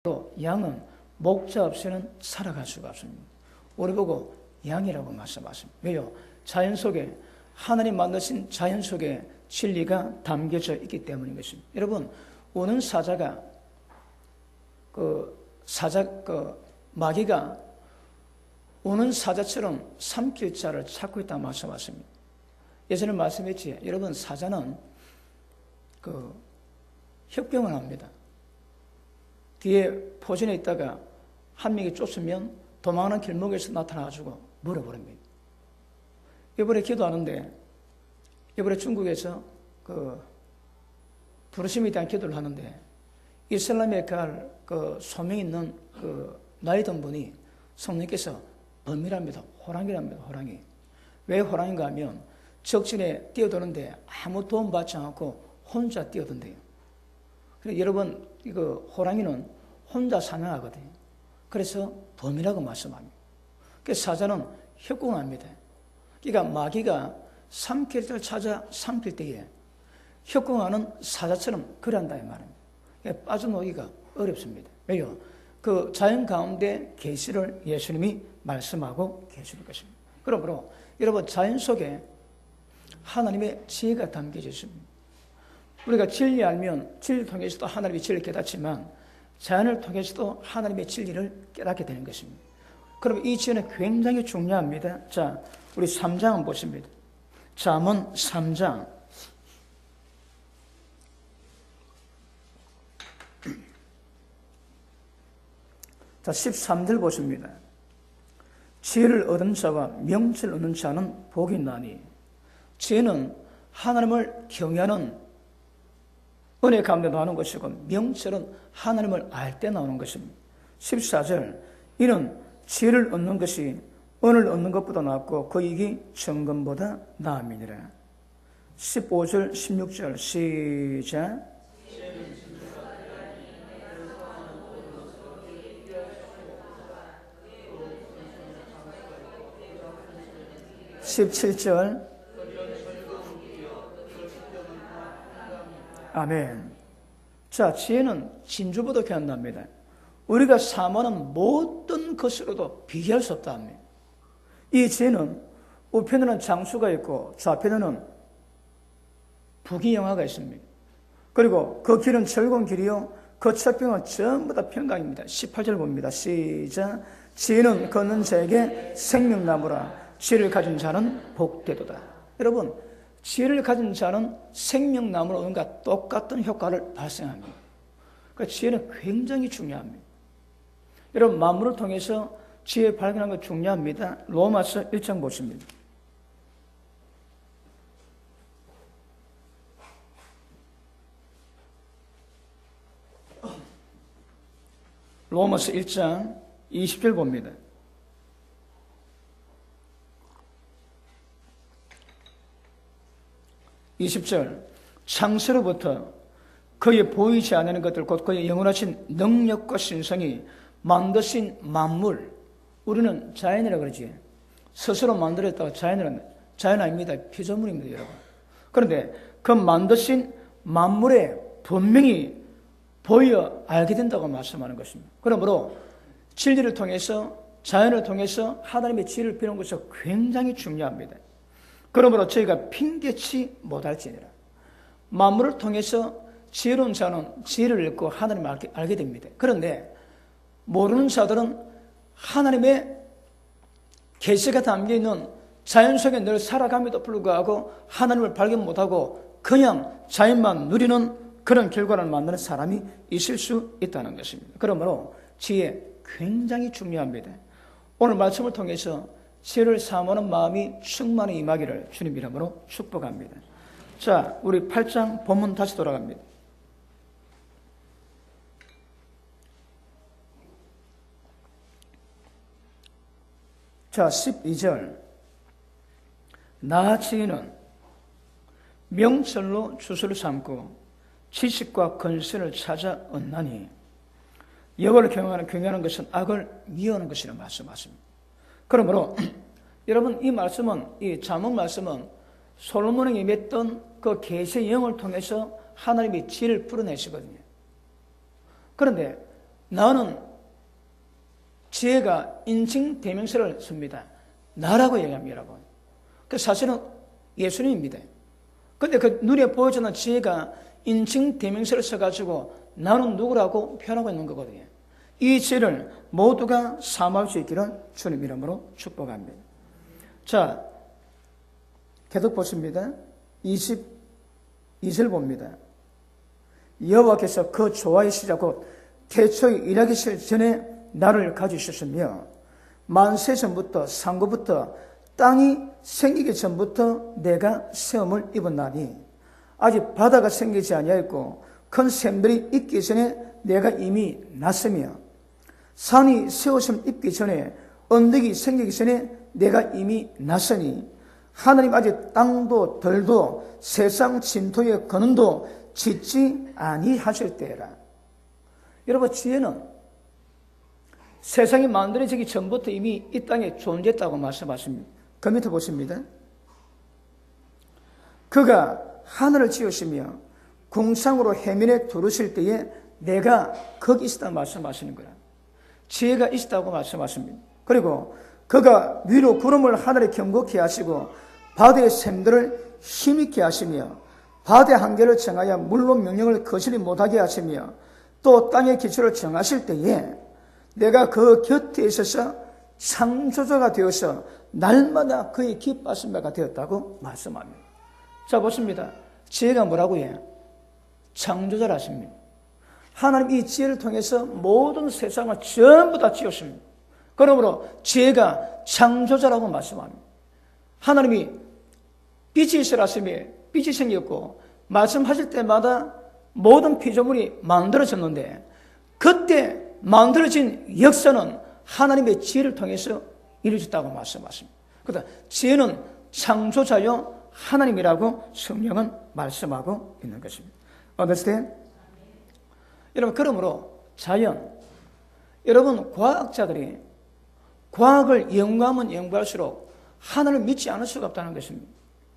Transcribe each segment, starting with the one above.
또 양은 목자 없이는 살아갈 수가 없습니다. 우리 보고 양이라고 말씀하십니다. 왜요? 자연 속에 하나님 만드신 자연 속에 진리가 담겨져 있기 때문인 것입니다. 여러분, 우는 사자가 마귀가 우는 사자처럼 삼킬 자를 찾고 있다고 말씀하십니다. 예전에 말씀했지, 여러분, 사자는 협경을 합니다. 뒤에 포진해 있다가 한 명이 쫓으면 도망하는 길목에서 나타나가지고 물어버립니다. 이번에 기도하는데, 이번에 중국에서 부르심에 대한 기도를 하는데, 이슬람에 갈 소명 있는 나이 든 분이 성령께서 범이랍니다. 호랑이랍니다. 호랑이. 왜 호랑이인가 하면 적진에 뛰어드는데 아무 도움 받지 않고 혼자 뛰어든대요. 그래서 여러분, 호랑이는 혼자 사냥하거든요. 그래서 범이라고 말씀합니다. 그래서 사자는 협공을 합니다. 그러니까 마귀가 삼킬 때를 찾아 삼킬 때에 협공하는 사자처럼 그란다 이 말입니다. 그러니까 빠져나오기가 어렵습니다. 왜요? 그 자연 가운데 계시를 예수님이 말씀하고 계시는 것입니다. 그러므로 여러분, 자연 속에 하나님의 지혜가 담겨져 있습니다. 우리가 진리 알면 진리를 통해서도 하나님의 진리를 깨닫지만 자연을 통해서도 하나님의 진리를 깨닫게 되는 것입니다. 그럼 이 지혜는 굉장히 중요합니다. 자, 우리 3장 한번 보십니다. 잠언 3장. 자, 13절 보십니다. 지혜를 얻은 자와 명철을 얻는 자는 복이 있나니. 지혜는 하나님을 경외하는 은혜 가운데 나오는 것이고, 명철은 하나님을 알 때 나오는 것입니다. 14절, 이는 지혜를 얻는 것이 은을 얻는 것보다 낫고 그 이익이 정금보다 나음이니라. 15절, 16절 시작. 17절. 아멘. 자, 지혜는 진주보다 귀한답니다. 우리가 사모하는 모든 것으로도 비교할 수 없다 합니다. 이 지혜는 우편에는 장수가 있고 좌편에는 부귀영화가 있습니다. 그리고 그 길은 즐거운 길이요 그 첫평은 전부 다 평강입니다. 18절 봅니다. 시작. 지혜는 걷는 자에게 생명나무라. 지혜를 가진 자는 복되도다. 여러분, 지혜를 가진 자는 생명나무로 얻는과 똑같은 효과를 발생합니다. 그러니까 지혜는 굉장히 중요합니다. 여러분, 만물을 통해서 지혜 발견하는 것 중요합니다. 로마서 1장 보십니다. 로마서 1장 20절 봅니다. 20절, 창세로부터 그의 보이지 않는 것들 곧 그의 영원하신 능력과 신성이 만드신 만물, 우리는 자연이라고 그러지. 스스로 만들었다고 자연 아닙니다. 피조물입니다, 여러분. 그런데 그 만드신 만물에 분명히 보여 알게 된다고 말씀하는 것입니다. 그러므로 진리를 통해서, 자연을 통해서 하나님의 지혜를 배우는 것이 굉장히 중요합니다. 그러므로 저희가 핑계치 못할지니라. 만물을 통해서 지혜로운 자는 지혜를 읽고 하나님을 알게 됩니다. 그런데 모르는 자들은 하나님의 계시가 담겨있는 자연 속에 늘 살아감에도 불구하고 하나님을 발견 못하고 그냥 자연만 누리는 그런 결과를 만드는 사람이 있을 수 있다는 것입니다. 그러므로 지혜 굉장히 중요합니다. 오늘 말씀을 통해서 지혜를 사모하는 마음이 충만히 임하기를 주님 이름으로 축복합니다. 자, 우리 8장 본문 다시 돌아갑니다. 자, 12절. 나 지혜는 명철로 주술을 삼고 지식과 건설을 찾아 얻나니 여호와를 경외하는 것은 악을 미워하는 것이라 말씀하십니다. 그러므로 여러분, 이 말씀은, 이 잠언 말씀은 솔로몬에게 임했던 그 계시의 영을 통해서 하나님이 지혜를 풀어내시거든요. 그런데 나는 지혜가 인칭 대명사를 씁니다. 나라고 얘기합니다, 여러분. 그 사실은 예수님입니다. 근데 그 눈에 보여주는 지혜가 인칭 대명사를 써가지고 나는 누구라고 표현하고 있는 거거든요. 이 지혜를 모두가 사모할 수 있기를 주님 이름으로 축복합니다. 자, 계속 보십니다. 22절 봅니다. 여호와께서 그 조화의 시작 곧 태초에 일하기 전에 나를 가지셨으며 만세 전부터 상고부터 땅이 생기기 전부터 내가 세움을 입었나니 아직 바다가 생기지 아니하였고 큰 샘들이 있기 전에 내가 이미 났으며 산이 세우심 입기 전에 언덕이 생기기 전에 내가 이미 났으니 하나님 아직 땅도 들도 세상 진토의 근원도 짓지 아니하실 때라. 여러분, 지혜는 세상이 만들어지기 전부터 이미 이 땅에 존재했다고 말씀하십니다. 그 밑에 보십니다. 그가 하늘을 지으시며 궁상으로 해면에 두르실 때에 내가 거기 있었다고 말씀하시는 거야. 지혜가 있었다고 말씀하십니다. 그리고 그가 위로 구름을 하늘에 경고케 하시고 바다의 샘들을 힘있게 하시며 바다의 한계를 정하여 물로 명령을 거스리 못하게 하시며 또 땅의 기초를 정하실 때에 내가 그 곁에 있어서 창조자가 되어서 날마다 그의 기뻐하신 바가 되었다고 말씀합니다. 자, 보십니다. 지혜가 뭐라고 해요? 창조자라 하십니다. 하나님 이 지혜를 통해서 모든 세상을 전부 다 지었습니다. 그러므로 지혜가 창조자라고 말씀합니다. 하나님이 빛이 있으라 하시며 빛이 생겼고 말씀하실 때마다 모든 피조물이 만들어졌는데 그때 만들어진 역사는 하나님의 지혜를 통해서 이루어졌다고 말씀하십니다. 그러니까 지혜는 창조자요 하나님이라고 성경은 말씀하고 있는 것입니다. Understand? 여러분, 그러므로 자연, 여러분 과학자들이 과학을 연구하면 연구할수록 하나님을 믿지 않을 수가 없다는 것입니다.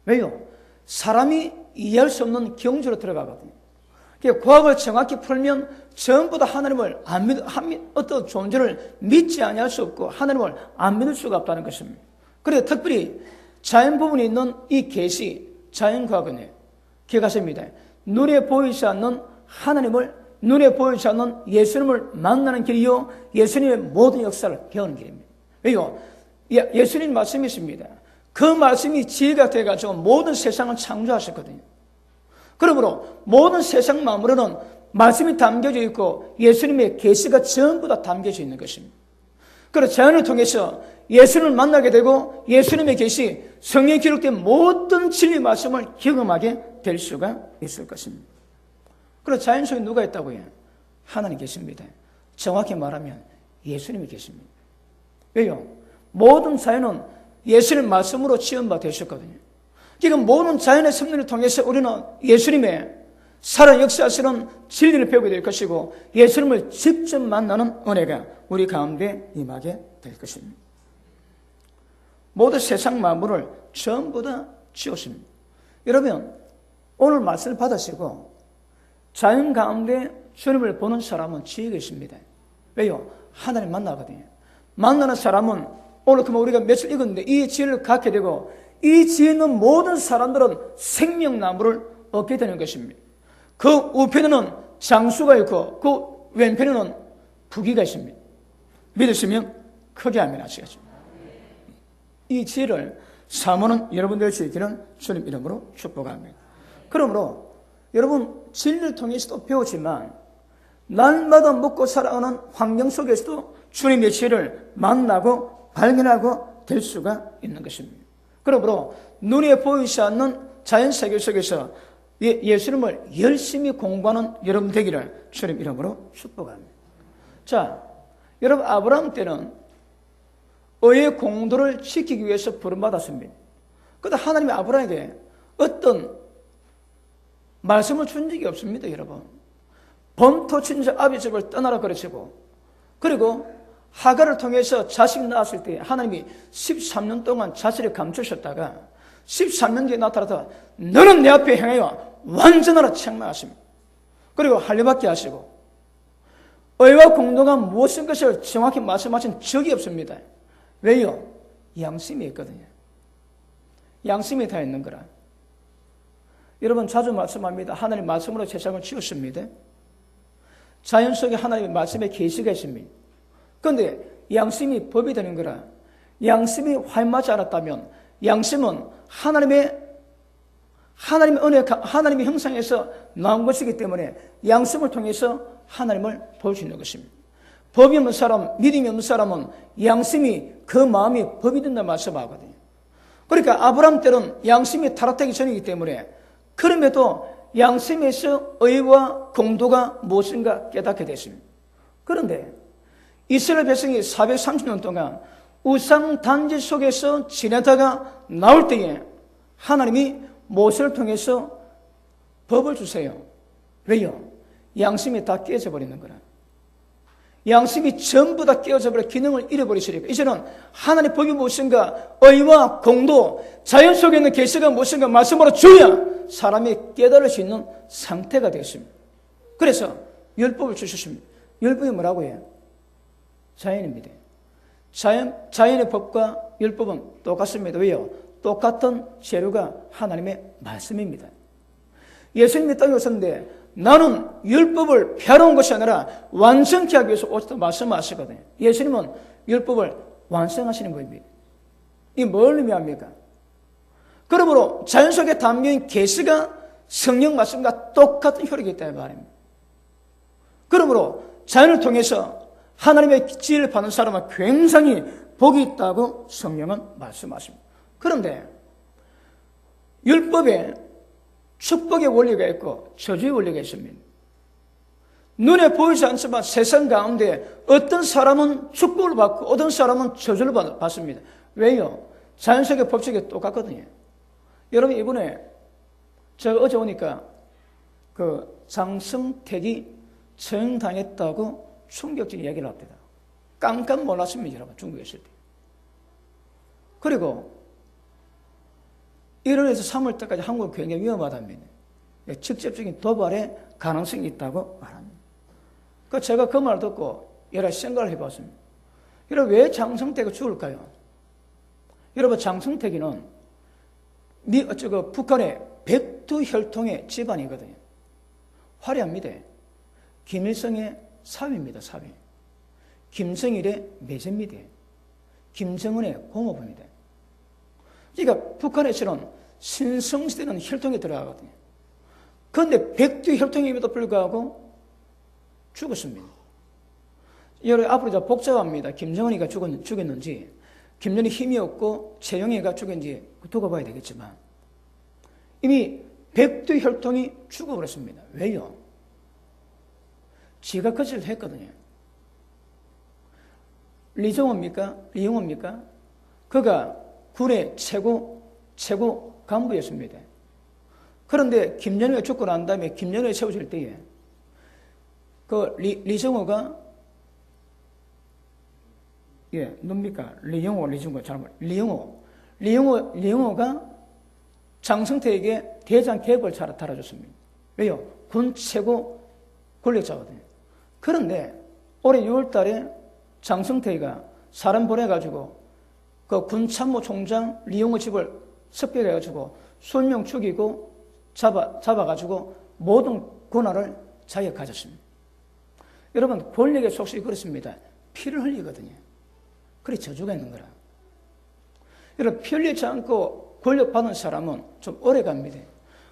왜요? 사람이 이해할 수 없는 경지로 들어가거든요. 과학을 정확히 풀면 전부 다 하나님을 어떤 존재를 믿지 아니할 수 없고 하나님을 안 믿을 수가 없다는 것입니다. 그래서 특별히 자연 부분에 있는 이 계시, 자연과학은 기억하십니다. 눈에 보이지 않는 하나님을, 눈에 보이지 않는 예수님을 만나는 길이요 예수님의 모든 역사를 배우는 길입니다. 왜요? 예수님 말씀이 있습니다. 그 말씀이 지혜가 돼가지고 모든 세상을 창조하셨거든요. 그러므로 모든 세상 만물에는 말씀이 담겨져 있고 예수님의 계시가 전부 다 담겨져 있는 것입니다. 그래서 자연을 통해서 예수님을 만나게 되고 예수님의 계시, 성경에 기록된 모든 진리 말씀을 경험하게 될 수가 있을 것입니다. 그래서 자연 속에 누가 있다고 해요? 하나님 계십니다. 정확히 말하면 예수님이 계십니다. 왜요? 모든 자연은 예수님 말씀으로 지은 되셨거든요. 지금 모든 자연의 섭리를 통해서 우리는 예수님의 살아 역사하시는 진리를 배우게 될 것이고 예수님을 직접 만나는 은혜가 우리 가운데 임하게 될 것입니다. 모든 세상 만물을 전부 다 지었습니다. 여러분, 오늘 말씀을 받으시고 자연 가운데 주님을 보는 사람은 지혜가 있습니다. 왜요? 하나님 만나거든요. 만나는 사람은 오늘 그만 우리가 며칠 읽었는데 이 지혜를 갖게 되고 이 지혜 있는 모든 사람들은 생명나무를 얻게 되는 것입니다. 그 우편에는 장수가 있고 그 왼편에는 부귀가 있습니다. 믿으시면 크게 아멘 하시겠죠. 이 지혜를 사모는 여러분들 수 있기는 주님 이름으로 축복합니다. 그러므로 여러분 진리를 통해서도 배우지만 날마다 먹고 살아가는 환경 속에서도 주님의 지혜를 만나고 발견하고 될 수가 있는 것입니다. 그러므로 눈에 보이지 않는 자연세계 속에서 예수님을 열심히 공부하는 여러분 되기를 주님 이름으로 축복합니다. 자, 여러분 아브라함 때는 의의 공도를 지키기 위해서 부름받았습니다. 그런데 하나님이 아브라함에게 어떤 말씀을 준 적이 없습니다. 여러분 본토 친자 아비 집을 떠나라 그러시고 그리고 하가를 통해서 자식 낳았을 때 하나님이 13년 동안 자식을 감추셨다가 13년 뒤에 나타나서 너는 내 앞에 행하여 완전하라 책망하십니다. 그리고 할례받게 하시고 의와 공도가 무엇인 것을 정확히 말씀하신 적이 없습니다. 왜요? 양심이 있거든요. 양심이 다 있는 거라. 여러분 자주 말씀합니다. 하나님 말씀으로 세상을 지었습니다. 자연 속에 하나님의 말씀의 계시가 있습니다. 그런데 양심이 법이 되는 거라. 양심이 활맞지 않았다면 양심은 하나님의 은혜, 하나님의 형상에서 나온 것이기 때문에 양심을 통해서 하나님을 볼 수 있는 것입니다. 법이 없는 사람, 믿음이 없는 사람은 양심이 그 마음이 법이 된다 말씀하거든요. 그러니까 아브라함 때는 양심이 타락되기 전이기 때문에 그럼에도 양심에서 의와 공도가 무엇인가 깨닫게 됐습니다. 그런데 이스라엘 백성이 430년 동안 우상 단지 속에서 지내다가 나올 때에 하나님이 모세를 통해서 법을 주세요. 왜요? 양심이 다 깨져 버리는 거라. 양심이 전부 다 깨어져 버려 기능을 잃어버리시니까 이제는 하나님의 법이 무엇인가, 의와 공도, 자연 속에 있는 계시가 무엇인가 말씀으로 줘야 사람이 깨달을 수 있는 상태가 되었습니다. 그래서 율법을 주셨습니다. 율법이 뭐라고 해요? 자연입니다. 자연의 법과 율법은 똑같습니다. 왜요? 똑같은 재료가 하나님의 말씀입니다. 예수님이 땅에 오셨는데 나는 율법을 폐하러 온 것이 아니라 완성케 하기 위해서 오셨다고 말씀하시거든요. 예수님은 율법을 완성하시는 분입니다. 이게 뭘 의미합니까? 그러므로 자연 속에 담긴 계시가 성령 말씀과 똑같은 효력이 있다는 말입니다. 그러므로 자연을 통해서 하나님의 지혜를 받는 사람은 굉장히 복이 있다고 성령은 말씀하십니다. 그런데 율법에 축복의 원리가 있고 저주의 원리가 있습니다. 눈에 보이지 않지만 세상 가운데 어떤 사람은 축복을 받고 어떤 사람은 저주를 받습니다. 왜요? 자연 속의 법칙이 똑같거든요. 여러분 이번에 제가 어제 오니까 그 장성택이 처형당했다고 충격적인 얘기를 합니다. 깜깜 놀랐습니다. 여러분 중국에 있을 때. 그리고 1월에서 3월 때까지 한국은 굉장히 위험하답니다. 직접적인 도발의 가능성이 있다고 말합니다. 그 제가 그 말을 듣고 여러 생각을 해봤습니다. 여러분 왜 장성택이 죽을까요? 여러분 장성택이는 북한의 백두혈통의 집안이거든요. 화려합니다. 김일성의 사위입니다. 사위. 김정일의 매제입니다. 김정은의 고모부입니다. 그러니까 북한에서는 신성시대는 혈통에 들어가거든요. 그런데 백두혈통임에도 불구하고 죽었습니다. 여러분 앞으로 복잡합니다. 김정은이가 죽였는지 김정은이 힘이 없고 최영애가 죽였는지 두고 봐야 되겠지만 이미 백두혈통이 죽어버렸습니다. 왜요? 지가 그 짓을 했거든요. 리종호입니까? 그가 군의 최고 간부였습니다. 그런데 김연호가 죽고 난 다음에 김연호에 세워질 때에 그 리종호가 누굽니까? 리용호가 장성태에게 대장 계급을 달아줬습니다. 왜요? 군 최고 권력자거든요. 그런데 올해 6월 달에 장성태가 사람 보내가지고 그 군참모 총장 리용호 집을 습격해가지고 술명 죽이고 잡아가지고 모든 권한을 자기가 가졌습니다. 여러분 권력의 속성이 그렇습니다. 피를 흘리거든요. 그래 저주가 있는 거라. 여러분 피 흘리지 않고 권력받은 사람은 좀 오래 갑니다.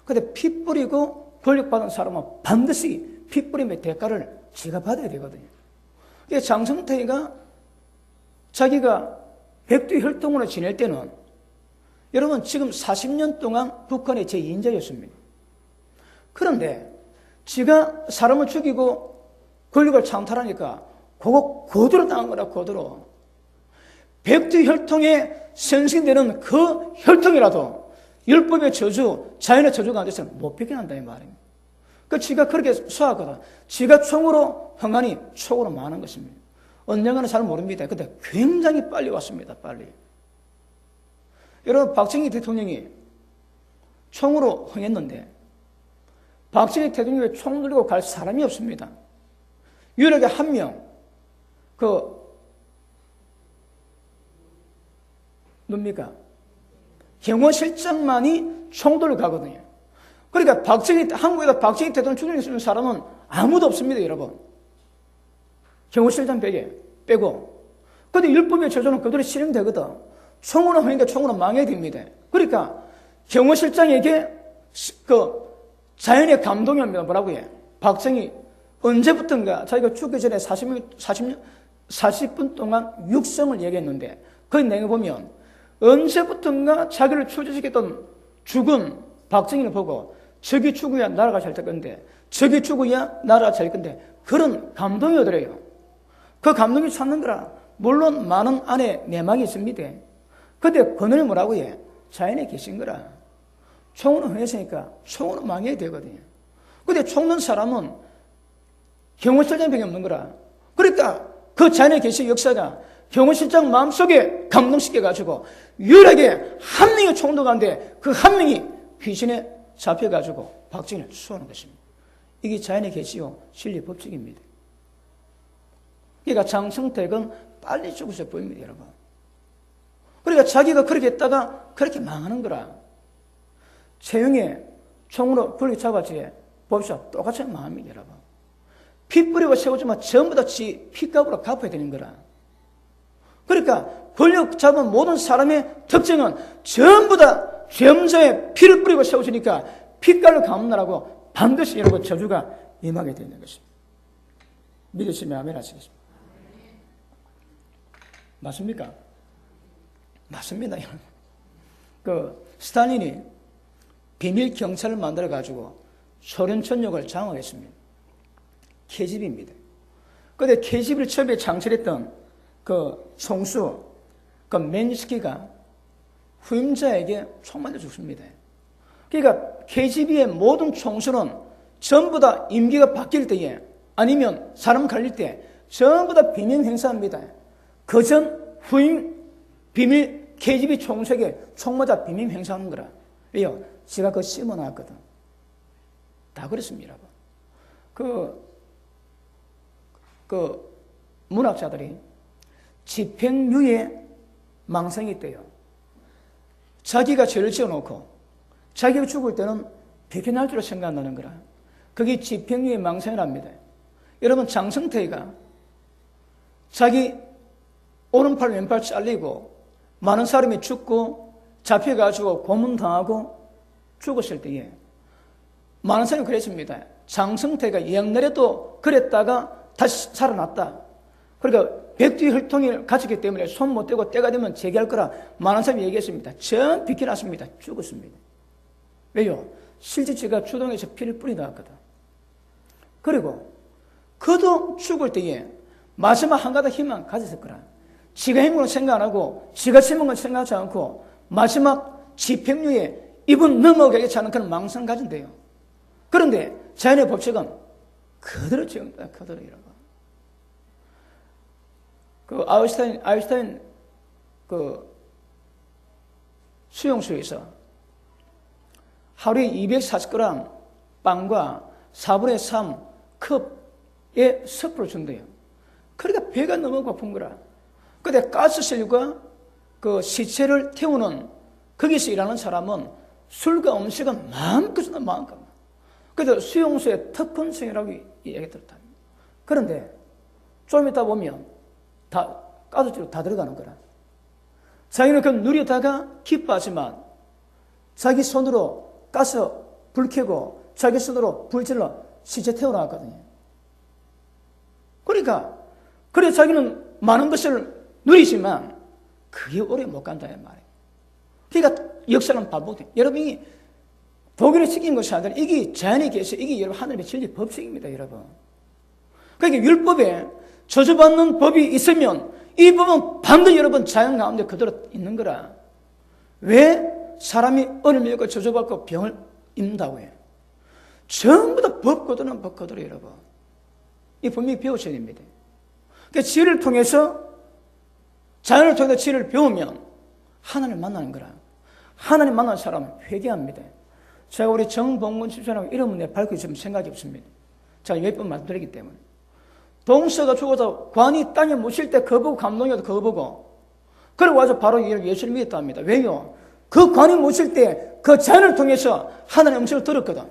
그런데 피 뿌리고 권력받은 사람은 반드시 피 뿌림의 대가를 지가 받아야 되거든요. 장성태가 자기가 백두혈통으로 지낼 때는 여러분 지금 40년 동안 북한의 제2인자였습니다. 그런데 지가 사람을 죽이고 권력을 창탈하니까 그거 고도로 당한 거라. 고도로. 백두혈통에 생성되는 그 혈통이라도 율법의 저주, 자연의 저주가 안 돼서는 못 벗겨난다 이 말입니다. 그 지가 그렇게 수하거든. 지가 총으로 흥한이 촉으로 많은 것입니다. 언젠가는 잘 모릅니다. 근데 굉장히 빨리 왔습니다. 빨리. 여러분 박정희 대통령이 총으로 흥했는데 박정희 대통령이 총 들고 갈 사람이 없습니다. 유일하게 한 명, 뭡니까? 경호실장만이 총도를 가거든요. 그러니까 한국에다 박정희 대통령 추천해 주는 사람은 아무도 없습니다, 여러분. 경호실장 빼고. 근데 율법의 저조는 그대로 실행되거든. 총으로 하니까 총으로 망해야 됩니다. 그러니까 경호실장에게 자연의 감동이 옵니다. 뭐라고 해? 박정희 언제부턴가 자기가 죽기 전에 40분 동안 육성을 얘기했는데 그 내용을 보면 언제부턴가 자기를 추주시켰던 죽은 박정희를 보고 저기 죽어야 나라가 잘 될 건데 저기 죽어야 나라가 잘 될 건데 그런 감동이 오더래요. 그 감동이 찾는 거라. 물론 많은 안에 내막이 있습니다. 근데 그놈이 뭐라고 해? 자연에 계신 거라. 총으로 흥했으니까 총으로 망해야 되거든요. 근데 총는 사람은 경호실장밖에 없는 거라. 그러니까 그 자연에 계신 역사가 경호실장 마음속에 감동시켜가지고 유일하게 한 명이 총도 가는데 그 한 명이 귀신에 잡혀가지고 박정희를 수호하는 것입니다. 이게 자연의 계시요 진리 법칙입니다. 그러니까 장성택은 빨리 죽으셔 보입니다, 여러분. 그러니까 자기가 그렇게 했다가 그렇게 망하는 거라. 채용에 총으로 불리 잡았지. 봅시다. 똑같이 망합니다, 여러분. 피 뿌리고 세우지만 전부 다 지 피값으로 갚아야 되는 거라. 그러니까 권력 잡은 모든 사람의 특징은 전부 다 죄음자에 피를 뿌리고 세우시니까 피값을 갚느라고 반드시 여러분 저주가 임하게 되는 것입니다. 믿으시면 아멘 하시겠습니다. 맞습니까? 맞습니다. 스탈린이 비밀 경찰을 만들어 가지고 소련 전역을 장악했습니다. KGB입니다. 그런데 KGB를 처음에 창설했던 그 총수 맨스키가 후임자에게 총 맞아 죽습니다. 그러니까 KGB의 모든 총수는 전부 다 임기가 바뀔 때에 아니면 사람 갈릴 때 전부 다 비명 행사합니다. 그전 후임 비밀 KGB 총수에게 총 맞아 비명 행사하는 거라. 왜요? 제가 그거 심어놨거든. 다 그렇습니다. 문학자들이 집행유예 망상이 있대요. 자기가 죄를 지어놓고 자기가 죽을 때는 배켜날 줄로 생각한다는 거라. 그게 집행유예 망상이랍니다. 여러분 장성태가 자기 오른팔 왼팔 잘리고 많은 사람이 죽고 잡혀가지고 고문당하고 죽었을 때에 많은 사람이 그랬습니다. 장성태가 옛날에도 그랬다가 다시 살아났다. 그러니까 백두의 혈통을 가졌기 때문에 손 못 대고 때가 되면 재기할 거라 많은 사람이 얘기했습니다. 전 비켜났습니다. 죽었습니다. 왜요? 실제 제가 주동에서 피를 뿌리 나왔거든. 그리고 그도 죽을 때에 마지막 한 가닥 희망 가졌을 거라. 지가 행운 건 생각 안 하고 지가 심은 건 생각하지 않고 마지막 집행유예 이분 넘어가겠지 않은 그런 망상 가진대요. 그런데 자연의 법칙은 그대로 지금다 그대로 이라고. 아인슈타인 수용소에서 하루에 240g 빵과 4분의 3 컵의 섭을 준대요. 그러니까 배가 너무 고픈 거라. 근데 가스실과 시체를 태우는 거기서 일하는 사람은 술과 음식은 마음껏 마음껏. 그래서 수용소의 특권성이라고 얘기했다. 그런데 좀 이따 보면 다 가스줄로 다 들어가는 거라. 자기는 그 누리다가 기뻐하지만 자기 손으로 가스 불 켜고 자기 손으로 불질러 시체 태워나왔거든요. 그러니까 그래 자기는 많은 것을 누리지만 그게 오래 못 간다는 말이에요. 그러니까 역사는 반복돼. 여러분이 독일에 시킨 것이 아니라 이게 자연에 계셔. 이게 여러분 하늘의 진리 법칙입니다, 여러분. 그러니까 율법에 저주받는 법이 있으면 이 법은 반드시 여러분 자연 가운데 그대로 있는 거라. 왜 사람이 은을 믿고 저주받고 병을 입는다고 해요? 전부 다 법 그대로는 법 그대로 여러분. 이 분명히 배우셔야 됩니다. 그러니까 지혜를 통해서 자연을 통해서 지혜를 배우면 하나님을 만나는 거라. 하나님 만나는 사람은 회개합니다. 제가 우리 정봉근 집사람하고 이름은 내 밝혀지면 생각이 없습니다. 제가 몇 번 말씀드리기 때문에. 동서가 죽어서 관이 땅에 묻힐 때 그거 보고 감동이어도 그거 보고 그러고 와서 바로 예수를 믿었답니다. 왜요? 그 관이 묻힐 때 그 자연을 통해서 하나님의 음성을 들었거든.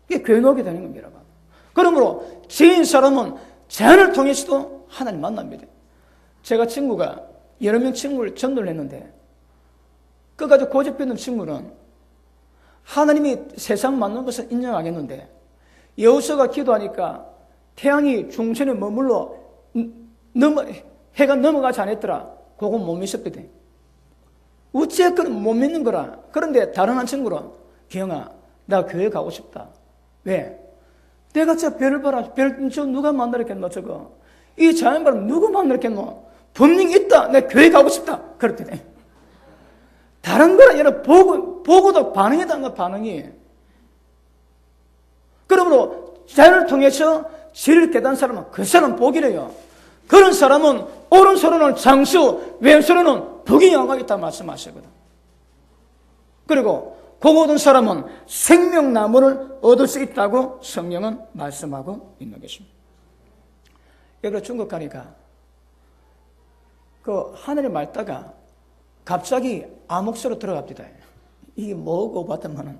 이게 교회노게 되는 겁니다. 그러므로 지인 사람은 자연을 통해서도 하나님 만납니다. 제가 친구가 여러 명 친구를 전도를 했는데 끝까지 고집했는 친구는 하나님이 세상 만든 것을 인정하겠는데 여호수아가 기도하니까 태양이 중천에 머물러 해가 넘어가지 않았더라. 그건 못 믿었거든. 어찌했건 못 믿는 거라. 그런데 다른 한 친구는 기영아 나 교회 가고 싶다. 왜? 내가 저 별을 봐라. 저 누가 만들었겠노 저거. 이 자연바람 누구 만들었겠노. 분명히 있다. 내 교회 가고 싶다. 그렇대. 다른 거는 얘는 보고도 반응이다. 반응이. 그러므로 자연을 통해서 진리를 깨달은 사람은 그 사람 복이래요. 그런 사람은 오른손으로는 장수, 왼손으로는 복이 영광이다 말씀하시거든. 그리고 그 모든 사람은 생명나무를 얻을 수 있다고 성령은 말씀하고 있는 것입니다. 여러분 중국 가니까 그 하늘에 맑다가 갑자기 암흑수로 들어갑니다. 이게 뭐고 봤더만은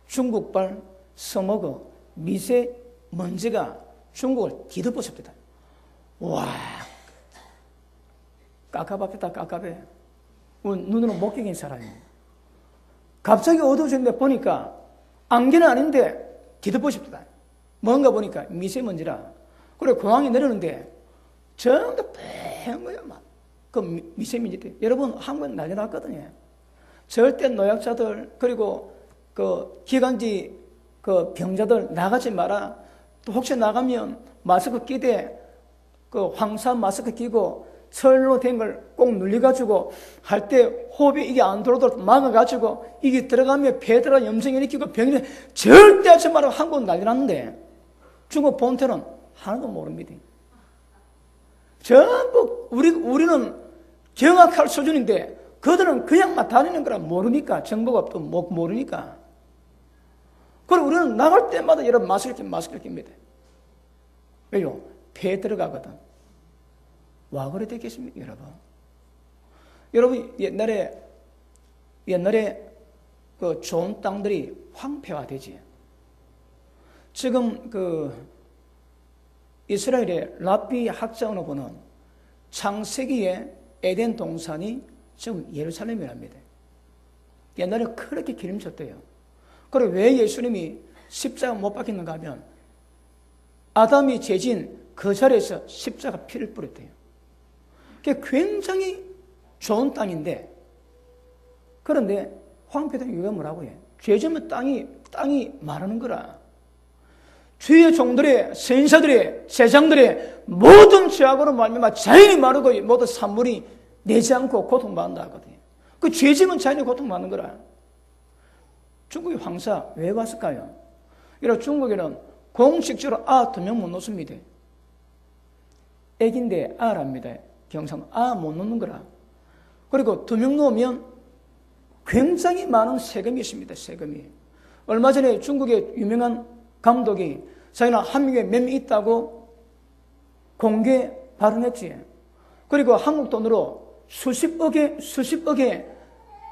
중국발 서머그 미세먼지가 중국을 뒤덮었습니다. 와, 깝깝합니다. 깝깝해. 눈으로 못 끼긴 사람이에요. 갑자기 어두워졌는데 보니까 안개는 아닌데 뒤덮었습니다. 뭔가 보니까 미세먼지라. 그리고 공항에 내렸는데 전부 뺑 거예요. 막. 그 미세먼지. 여러분 한국은 난리 났거든요. 절대 노약자들 그리고 그 기관지 그 병자들 나가지 마라. 또 혹시 나가면 마스크 끼되 그 황사 마스크 끼고 철로 된 걸 꼭 눌려가지고 할 때 호흡이 이게 안 들어오도록 막아가지고 이게 들어가면 폐들어 염증 일으키고 병이 절대 하지 말라고 한국은 난리 났는데 중국 본토는 하나도 모릅니다. 전부 우리는 경악할 수준인데 그들은 그냥만 다니는 거라 모르니까 정보가 또 모르니까. 그리고 우리는 나갈 때마다 여러분 마스크를 낍니다. 왜요? 폐에 들어가거든. 와 그래 되겠습니까, 여러분? 여러분 옛날에 그 좋은 땅들이 황폐화되지. 지금 그 이스라엘의 라피 학자원을 보는 창세기의 에덴 동산이 지금 예루살렘이랍니다. 옛날에 그렇게 기름졌대요. 그리고 왜 예수님이 십자가 못 박혔는가 하면 아담이 죄진 그 자리에서 십자가 피를 뿌렸대요. 그게 굉장히 좋은 땅인데 그런데 황폐된 이유가 뭐라고 해? 죄지면 땅이 마르는 거라. 주의 종들의 선사들의 제장들의 모든 죄악으로 말미암아 자연이 마르고 모든 산물이 내지 않고 고통받는다 하거든요. 그 죄지면 자연이 고통받는 거라. 중국의 황사 왜 왔을까요? 이런 중국에는 공식적으로 2명 못 놓습니다. 애기인데 아랍니다. 경상 못 놓는 거라. 그리고 2명 놓으면 굉장히 많은 세금이 있습니다. 세금이. 얼마 전에 중국의 유명한 감독이 자기는 한국에 몇 명 있다고 공개 발언했지. 그리고 한국 돈으로 수십억의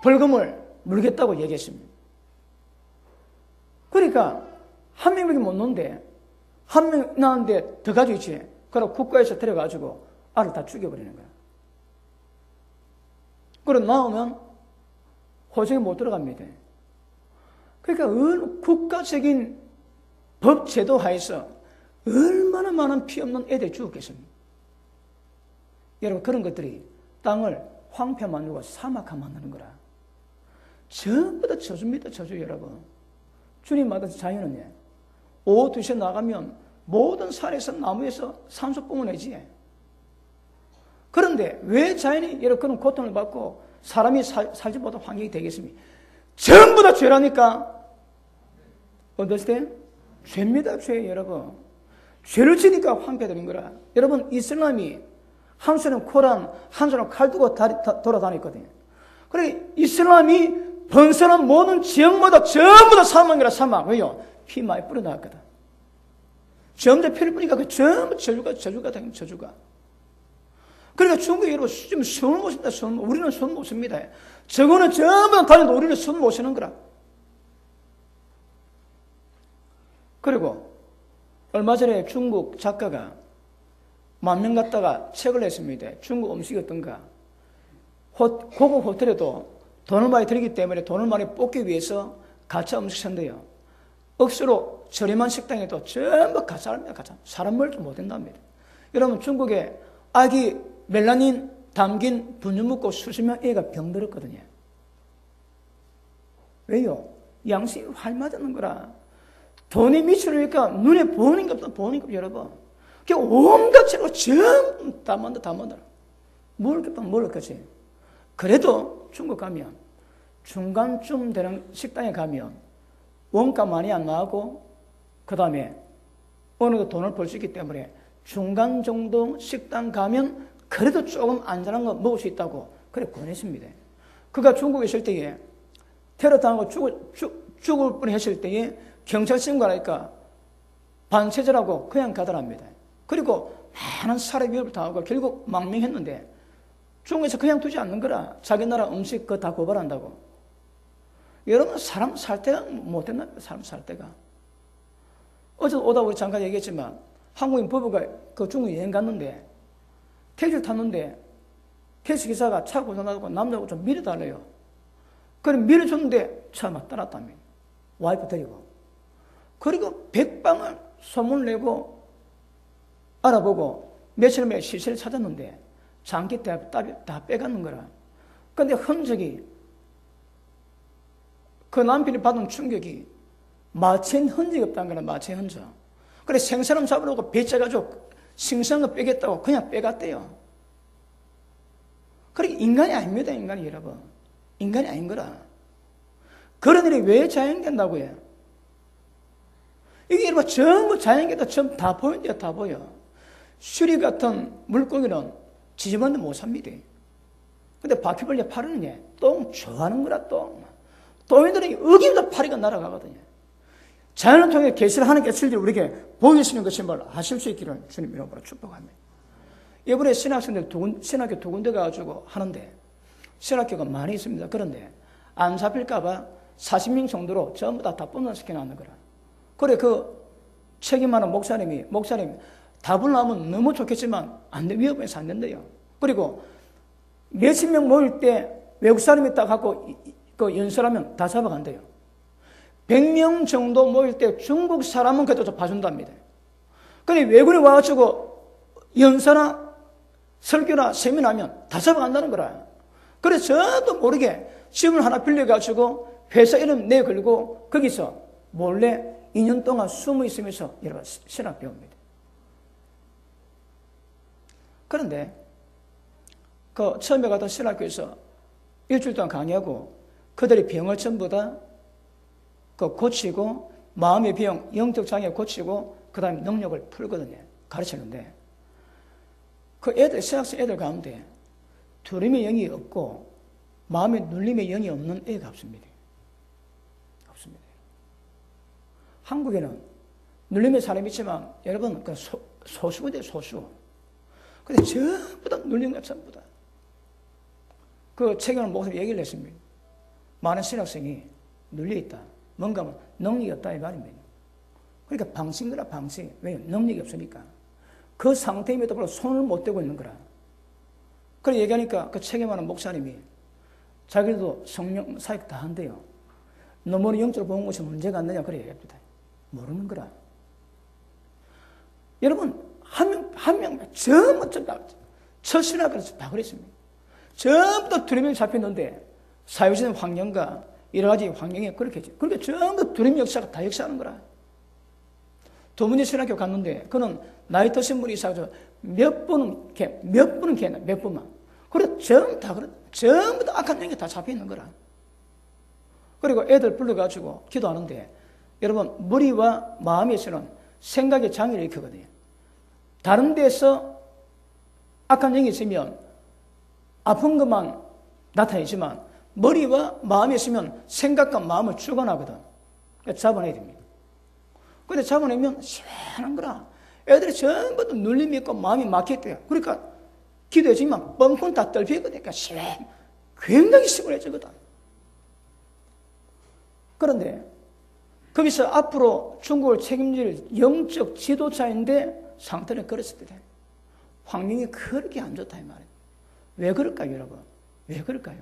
벌금을 물겠다고 얘기했습니다. 그러니까 한 명밖에 못 놓는데 한 명 나왔는데 더 가지고 있지. 그리고 국가에서 데려가지고 알을 다 죽여버리는 거야. 그리고 나오면 호적에 못 들어갑니다. 그러니까 어느 국가적인 법 제도 하에서 얼마나 많은 피 없는 애들이 죽었겠습니까? 여러분 그런 것들이 땅을 황폐 만들고 사막화 만드는 거라. 전부 다 저주입니다. 저주 여러분. 주님 받은 자연은요. 오후 2시에 나가면 모든 산에서 나무에서 산소 뿜어내지. 그런데 왜 자연이 여러 그런 고통을 받고 사람이 살지 못한 환경이 되겠습니까? 전부 다 죄라니까. 어떨 때? 죄입니다. 죄 여러분. 죄를 지니까 황폐되는 거라. 여러분 이슬람이 한 손은 코란 한 손은 칼 두고 돌아다녔거든요. 그래 이슬람이 번성한 모든 지역마다 전부 다 사망이라 사망. 왜요? 피 많이 뿌려나왔거든. 점점 필리핀이니까 그 전부 저주가 당연 저주가. 그러니까 중국이 여러분 지금 손을 못 씁니다. 우리는 손 못 씁니다. 저거는 전부 다녀도 우리는 손 못 쓰는 거라. 그리고 얼마 전에 중국 작가가 10,000명 갖다가 책을 냈습니다. 중국 음식이 어떤가. 고급 호텔에도 돈을 많이 들이기 때문에 돈을 많이 뽑기 위해서 가짜 음식 산대요. 억수로 저렴한 식당에도 전부 가짜랍니다. 가짜. 사람 먹을 줄 못된답니다. 여러분 중국에 아기 멜라닌 담긴 분유 먹고 수십 명 애가 병들었거든요. 왜요? 양심이 활맞는 거라. 돈이 미치니까 눈에 보는 게 없다. 보는 게 없다 여러분. 그냥 온갖 재료 전부 다 만들어. 먹을 거지. 그래도 중국 가면 중간쯤 되는 식당에 가면 원가 많이 안 나가고 그 다음에 어느 정도 돈을 벌 수 있기 때문에 중간 정도 식당 가면 그래도 조금 안전한 거 먹을 수 있다고 그래 권했습니다. 그가 중국에 있을 때에 테러 당하고 죽을 뻔했을 때에 경찰 신고하니까 반체제라고 그냥 가더랍니다. 그리고 많은 살해 위협을 당하고 결국 망명했는데 중국에서 그냥 두지 않는 거라. 자기 나라 음식 그거 다 고발한다고. 여러분 사람 살 때가 못됐나? 사람 살 때가. 어제 오다 우리 잠깐 얘기했지만 한국인 부부가 그 중국 여행 갔는데 택시를 탔는데 택시 기사가 차 고장나고 남자하고 좀 밀어달래요. 그럼 밀어줬는데 차 막 떠났답니다. 와이프 데리고. 그리고 백방을 소문을 내고 알아보고 며칠 만에 시체를 찾았는데 장기 다 빼가는 거라. 그런데 흔적이 그 남편이 받은 충격이 마취한 흔적이 없다는 거라. 마취한 흔적. 그래 생사람 잡으려고 배째가지고 생선을 빼겠다고 그냥 빼갔대요. 그래 인간이 아닙니다. 인간이 여러분. 인간이 아닌 거라. 그런 일이 왜 자연된다고 해요? 이게 여러분 전부 자연계도 전부 다 보인대요. 다 보여. 수리 같은 물고기는 지저분한데 못 삽니다. 근데 바퀴벌레 파리는 똥 좋아하는 거라 똥. 똥이들이 어기면서 파리가 날아가거든요. 자연을 통해 계시를 하는 개실들이 우리에게 보여주시는 것임을 아실 수 있기를 주님 이름으로 축복합니다. 이번에 신학생들 신학교 두 군데 가가지고 하는데 신학교가 많이 있습니다. 그런데 안 잡힐까봐 40명 정도로 전부 다 분산시켜 놨는 거라. 그래 그 책임하는 목사님 답을 나오면 너무 좋겠지만 안 돼. 위험해서 안 된대요. 그리고 몇십 명 모일 때 외국 사람이 딱 갖고 그 연설하면 다 잡아간대요. 100명 정도 모일 때 중국 사람은 그래도 봐준답니다. 근데 외국에 와가지고 연사나 설교나 세미나하면 다 잡아간다는 거라. 그래서 저도 모르게 집을 하나 빌려가지고 회사 이름 내걸고 거기서 몰래 2년 동안 숨어 있으면서 여러분 신학 배웁니다. 그런데 그 처음에 갔던 신학교에서 일주일 동안 강의하고 그들의 병을 전부 다 고치고 마음의 병, 영적 장애 고치고 그 다음에 능력을 풀거든요. 가르치는데 그 애들, 신학생 애들 가운데 두림의 영이 없고 마음의 눌림의 영이 없는 애가 없습니다. 없습니다. 한국에는 눌림의 사람이 있지만 여러분 그 소수인데 소수. 근데 전부 다 눌림이 전부 다. 그 책임을 목사님 얘기를 했습니다. 많은 신학생이 눌려있다. 뭔가 능력이 없다 이 말입니다. 그러니까 방치인 거라 방치. 왜요? 능력이 없으니까. 그 상태임에도 불구하고 손을 못 대고 있는 거라. 그래 얘기하니까 그 책임하는 목사님이 자기도 성령 사역 다 한대요. 너무 영적으로 보는 것이 문제가 안 되냐 그래 얘기합니다. 모르는 거라. 여러분 한 명 전부 첫 신학교에서 다 그랬습니다. 전부 다 두려움이 잡혔는데 사회적인 환경과 여러 가지 환경에 그렇게 했지. 그러니까 전부 두려움 역사가 다 역사하는 거라. 두 분이 신학교 갔는데 그는 나이 드신 분이 있어서 몇 분만. 그래 전부 다 악한 영이 다 잡혀 있는 거라. 그리고 애들 불러가지고 기도하는데 여러분 머리와 마음에서는 생각의 장애를 일으키거든요. 다른 데서 악한 영이 있으면 아픈 것만 나타내지만 머리와 마음이 있으면 생각과 마음을 주관하거든. 그러니까 잡아내야 됩니다. 근데 잡아내면 시원한 거라. 애들이 전부 다 눌림이 있고 마음이 막혔대요. 그러니까 기도해지면 뻥뻥 다 떨비거든요. 시원. 굉장히 시원해지거든. 그런데 거기서 앞으로 중국을 책임질 영적 지도자인데 상태는 그랬을 때 환경이 그렇게 안 좋다 이 말이에요. 왜 그럴까요, 여러분? 왜 그럴까요?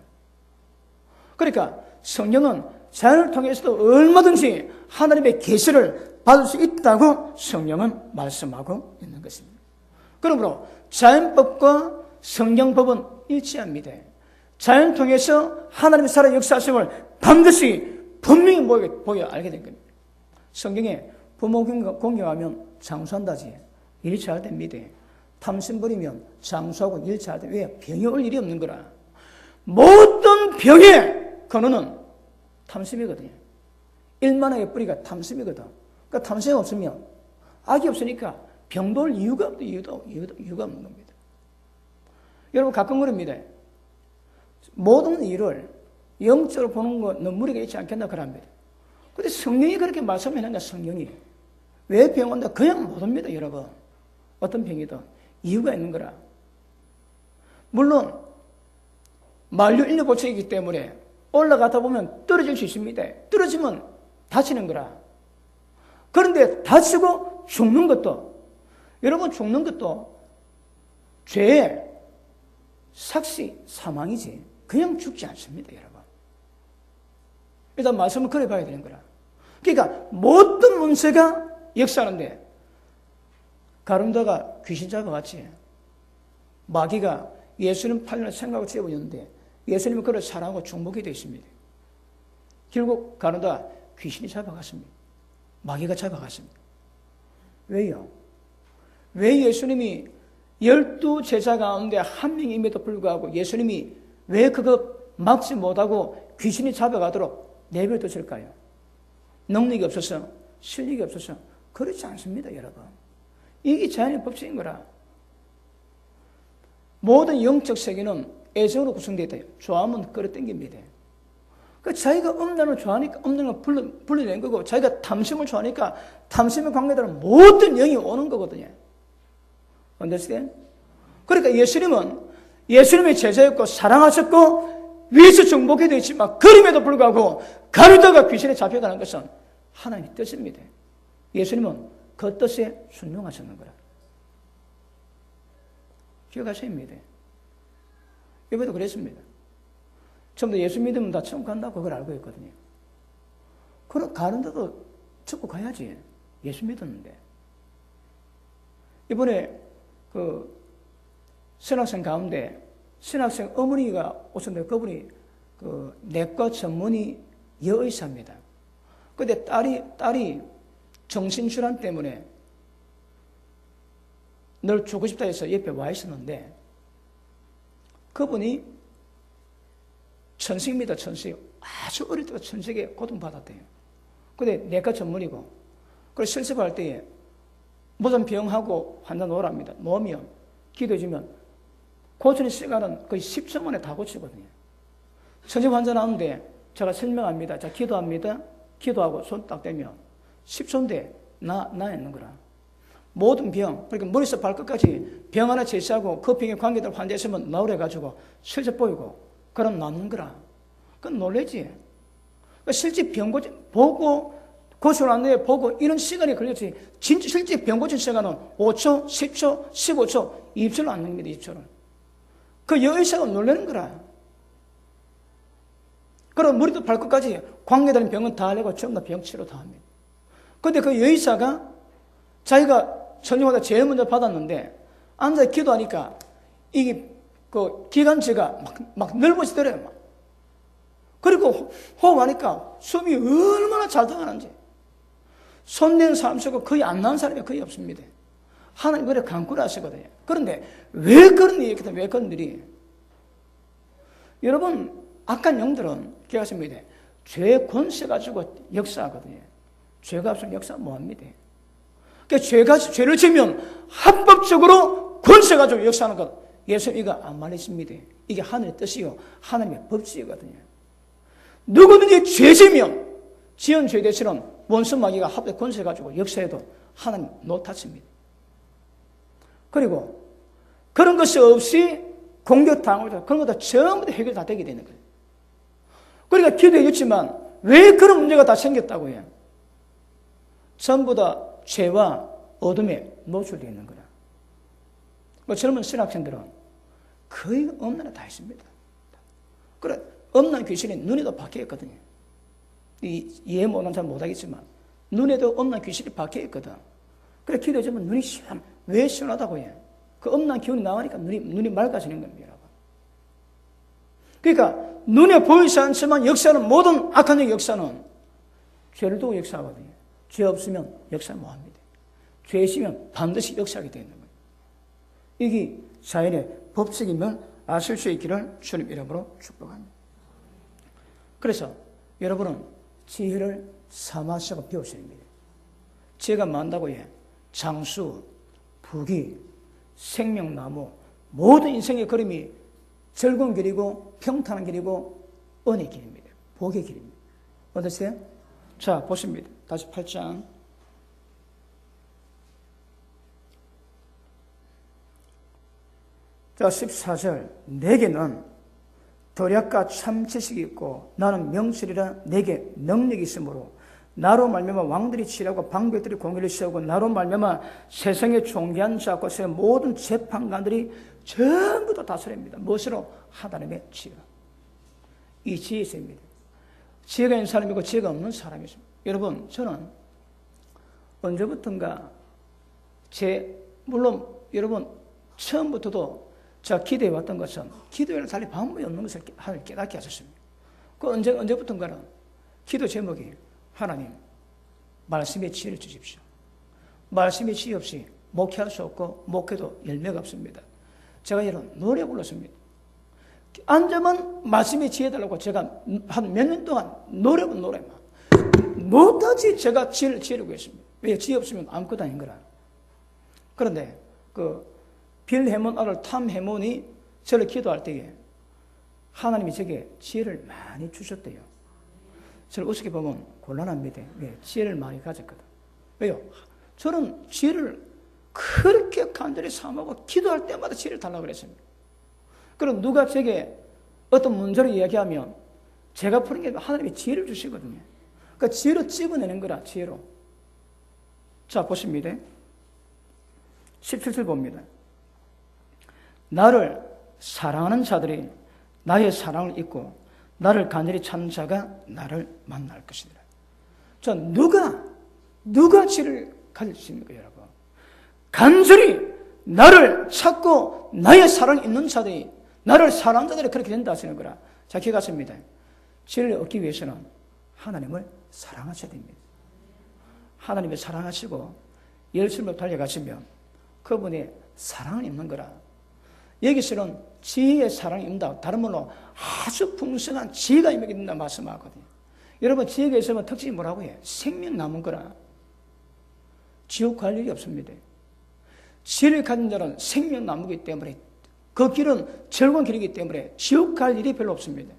그러니까 성령은 자연을 통해서도 얼마든지 하나님의 계시를 받을 수 있다고 성령은 말씀하고 있는 것입니다. 그러므로 자연법과 성경법은 일치합니다. 자연 통해서 하나님의 살아 역사하심을 반드시 분명히 보여 알게 된 겁니다. 성경에 부모 공경하면 장수한다지. 일이 잘 됩니다. 탐심 부리면 장수하고 일 잘 돼. 왜? 병이 올 일이 없는 거라. 모든 병의 근원은 탐심이거든요. 일만의 뿌리가 탐심이거든. 그러니까 탐심이 없으면 악이 없으니까 병도 올 이유가 없는 겁니다. 여러분 가끔 그럽니다. 모든 일을 영적으로 보는 건 무리가 있지 않겠나 그럽니다. 근데 성령이 그렇게 말씀해놨냐 성령이. 왜 병 온다? 그냥 못 옵니다 여러분. 어떤 병이든 이유가 있는 거라. 물론 만류 인류보책이기 때문에 올라가다 보면 떨어질 수 있습니다. 떨어지면 다치는 거라. 그런데 다치고 죽는 것도 여러분 죽는 것도 죄의 삭시 사망이지 그냥 죽지 않습니다 여러분. 일단 말씀을 그래 봐야 되는 거라. 그러니까 모든 문제가 역사하는데 가룟다가 귀신 잡아갔지. 마귀가 예수님 8년을 생각을 세우였는데 예수님은 그를 사랑하고 중복이 되어 있습니다. 결국 가룟다가 귀신이 잡아갔습니다. 마귀가 잡아갔습니다. 왜요? 왜 예수님이 12제자 가운데 한 명임에도 불구하고 예수님이 왜 그거 막지 못하고 귀신이 잡아가도록 내버려뒀을까요? 능력이 없어서 실력이 없어서 그렇지 않습니다 여러분. 이게 자연의 법칙인 거라. 모든 영적 세계는 애정으로 구성되어 있다. 좋아하면 끌어당깁니다. 그 자기가 없는 걸 좋아하니까 없는 걸 불러낸 거고 자기가 탐심을 좋아하니까 탐심의 관계대로 모든 영이 오는 거거든요. understand? 그러니까 예수님은 예수님의 제자였고 사랑하셨고 위에서 정복이 되어 있지만 그럼에도 불구하고 가룟다가 귀신에 잡혀가는 것은 하나님의 뜻입니다. 예수님은 그 뜻에 순종하셨는 거라. 기억하셔야 합니다. 이번에도 그랬습니다. 처음부터 예수 믿으면 다 천국 간다고 그걸 알고 있거든요. 그럼 가는데도 천국 가야지. 예수 믿었는데. 이번에 그 신학생 가운데 신학생 어머니가 오셨는데 그분이 그 내과 전문의 여의사입니다. 근데 딸이 정신질환 때문에 널 주고 싶다 해서 옆에 와 있었는데 그분이 천식입니다. 천식. 아주 어릴 때부터 천식에 고통받았대요. 근데 내과 전문이고 그래서 실습할 때에 무슨 병하고 환자 놓으랍니다. 놓으면 기도해주면 고치는 시간은 거의 10초 만에 다 고치거든요. 천식 환자 나오는데 제가 설명합니다. 자 기도합니다. 기도하고 손 딱 대면 10초인데 나 있는 거라. 모든 병, 그러니까 머리에서 발끝까지 병 하나 제시하고 그 병에 관계된 환자 있으면 나오래가지고 실제 보이고 그럼 낫는 거라. 그건 놀라지. 그러니까 실제 병 고치, 보고 고치고 난 뒤에 보고 이런 시간이 걸렸지. 진짜 실제 병 고친 시간은 5초, 10초, 15초, 20초는 안 됩니다. 20초는. 그 여의사가 놀라는 거라. 그럼 머리도 발끝까지 관계되는 병은 다 알고 전부 다 병치료 다 합니다. 그런데 그 여의사가 자기가 천정마다 제일 먼저 받았는데 앉아 기도하니까 이게 그 기관지가 막 넓어지더래요. 막. 그리고 호흡하니까 숨이 얼마나 잘 들어가는지. 손 내는 사람 치고 거의 안 나는 사람이 거의 없습니다. 하나님 그래 강구를 하시거든요. 그런데 왜 그런 일이 있거든? 왜 그런 일이? 여러분 악한 영들은 기억하십니다. 죄의 권세 가지고 역사하거든요. 죄가 없으면 역사 뭐합니다. 그러니까 죄를 지면 합법적으로 권세 가지고 역사하는 것. 예수님 이거 안 말했습니다. 이게 하늘의 뜻이요 하나님의 법칙이거든요. 누구든지 죄 지면 지은 죄에 대해서는 원수 마귀가 합의 권세가지고 역사에도 하나님 놓았습니다. 그리고 그런 것이 없이 공격당하고 그런 것도 전부 다 해결 다 되게 되는 거예요. 그러니까 기도해줬지만 왜 그런 문제가 다 생겼다고 해요? 전부 다 죄와 어둠에 노출되어 있는 거라. 뭐 젊은 신학생들은 거의 없는 다 있습니다. 그래, 없는 귀신이 눈에도 박혀있거든요. 이해 못하는 사람 못하겠지만 눈에도 없는 귀신이 박혀있거든. 그래, 기도해주면 눈이 시원. 왜 시원하다고 해? 그 없는 기운이 나오니까 눈이 맑아지는 겁니다. 그러니까 눈에 보이지 않지만 역사는, 모든 악한 역사는 죄를 두고 역사하거든요. 죄 없으면 역사 못합니다. 죄 있으면 반드시 역사하게 되는 거예요. 이게 자연의 법칙임을 아실 수 있기를 주님 이름으로 축복합니다. 그래서 여러분은 지혜를 삼아시고 배우셔야 합니다. 지혜가 많다고 해. 장수, 부귀, 생명나무, 모든 인생의 걸음이 즐거운 길이고 평탄한 길이고 은혜의 길입니다. 복의 길입니다. 어떠세요? 자, 보십니다. 다시 8장. 자, 14절. 내게는 도략과 참 지식이 있고 나는 명철이라 내게 능력이 있으므로 나로 말미암아 왕들이 치라고 방백들이 공의를 세우고 나로 말미암아 세상의 존귀한 자고서의 모든 재판관들이 전부 다 다스립니다. 무엇으로? 하나님의 지혜로. 이 지혜에 있습니다. 지혜가 있는 사람이고 지혜가 없는 사람이 있습니다. 여러분, 저는 언제부턴가 물론 여러분 처음부터도 제가 기도해 왔던 것은 기도에는 달리 방법이 없는 것을 깨닫게 하셨습니다. 그 언제부턴가는 기도 제목이 하나님, 말씀의 지혜를 주십시오. 말씀의 지혜 없이 목회할 수 없고 목회도 열매가 없습니다. 제가 여러분 노래 불렀습니다. 앉으면 말씀의 지혜 달라고 제가 한 몇 년 동안 노래만 못하지 제가 지혜를 구했습니다. 왜? 지혜 없으면 아무것도 아닌 거라. 그런데 빌 해몬 아들 탐 해몬이 저를 기도할 때에 하나님이 제게 지혜를 많이 주셨대요. 저를 어떻게 보면 곤란합니다. 왜? 지혜를 많이 가졌거든. 왜요? 저는 지혜를 그렇게 간절히 삼하고 기도할 때마다 지혜를 달라고 그랬습니다. 그럼 누가 제게 어떤 문제를 이야기하면 제가 푸는 게 하나님이 지혜를 주시거든요. 그러니까 지혜로 집어내는 거라, 지혜로. 자, 보십니다. 17절 봅니다. 나를 사랑하는 자들이 나의 사랑을 잊고 나를 간절히 찾는 자가 나를 만날 것이니라. 자, 누가 지혜를 가질 수 있는 거예요, 여러분? 간절히 나를 찾고 나의 사랑을 잊는 자들이, 나를 사랑하는 자들이 그렇게 된다 하시는 거라. 자, 기억하십니다. 지혜를 얻기 위해서는 하나님을 사랑하셔야 됩니다. 하나님을 사랑하시고 열심히 달려가시면 그분의 사랑을 입는 거라. 여기서는 지혜의 사랑을 입는다. 다른 말로 아주 풍성한 지혜가 임하게 된다 말씀하거든요. 여러분, 지혜가 있으면 특징이 뭐라고 해요? 생명 남은 거라. 지옥 갈 일이 없습니다. 지혜를 가진 자는 생명 나무기 때문에 그 길은 즐거운 길이기 때문에 지옥 갈 일이 별로 없습니다.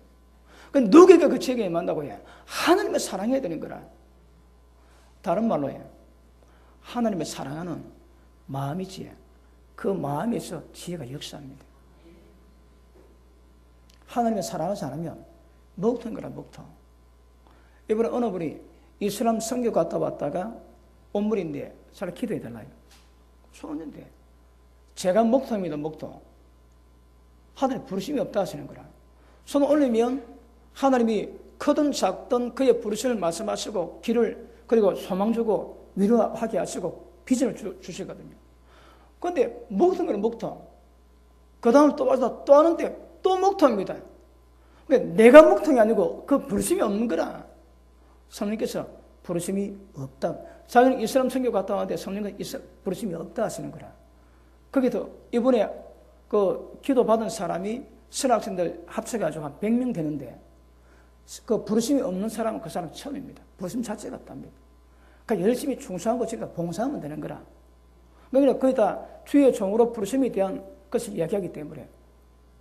그러니까 누구에게 그 지혜가 임한다고 해요? 하나님을 사랑해야 되는 거라. 다른 말로 해요. 하나님을 사랑하는 마음이 지혜. 그 마음에서 지혜가 역사합니다. 하나님을 사랑하지 않으면 먹통인 거라, 먹통. 이번에 어느 분이 이슬람 선교 갔다 왔다가 온물인데 잘 기도해 달라요. 소원인데 제가 먹통입니다, 먹통. 하나님 부르심이 없다 하시는 거라. 손 올리면 하나님이 크든 작든 그의 부르심을 말씀하시고 길을 그리고 소망 주고 위로하게 하시고 비전을 주시거든요. 그런데 먹통 거는 먹통. 그 다음 또 와서 또 하는데 또 먹통입니다. 그러니까 내가 먹통이 아니고 그 부르심이 없는 거라. 성령께서 부르심이 없다. 자기는 이슬람 선교 갔다 왔는데 성령께서 부르심이 없다 하시는 거라. 거기서 이번에 그 기도 받은 사람이 신학생들 합쳐가지고 한 100명 되는데 그 부르심이 없는 사람은 그 사람 처음입니다. 부르심 자체가 없답니다. 그러니까 열심히 충성하고 제가 봉사하면 되는 거라. 그러니까 거기다 주의 종으로 부르심에 대한 것을 이야기하기 때문에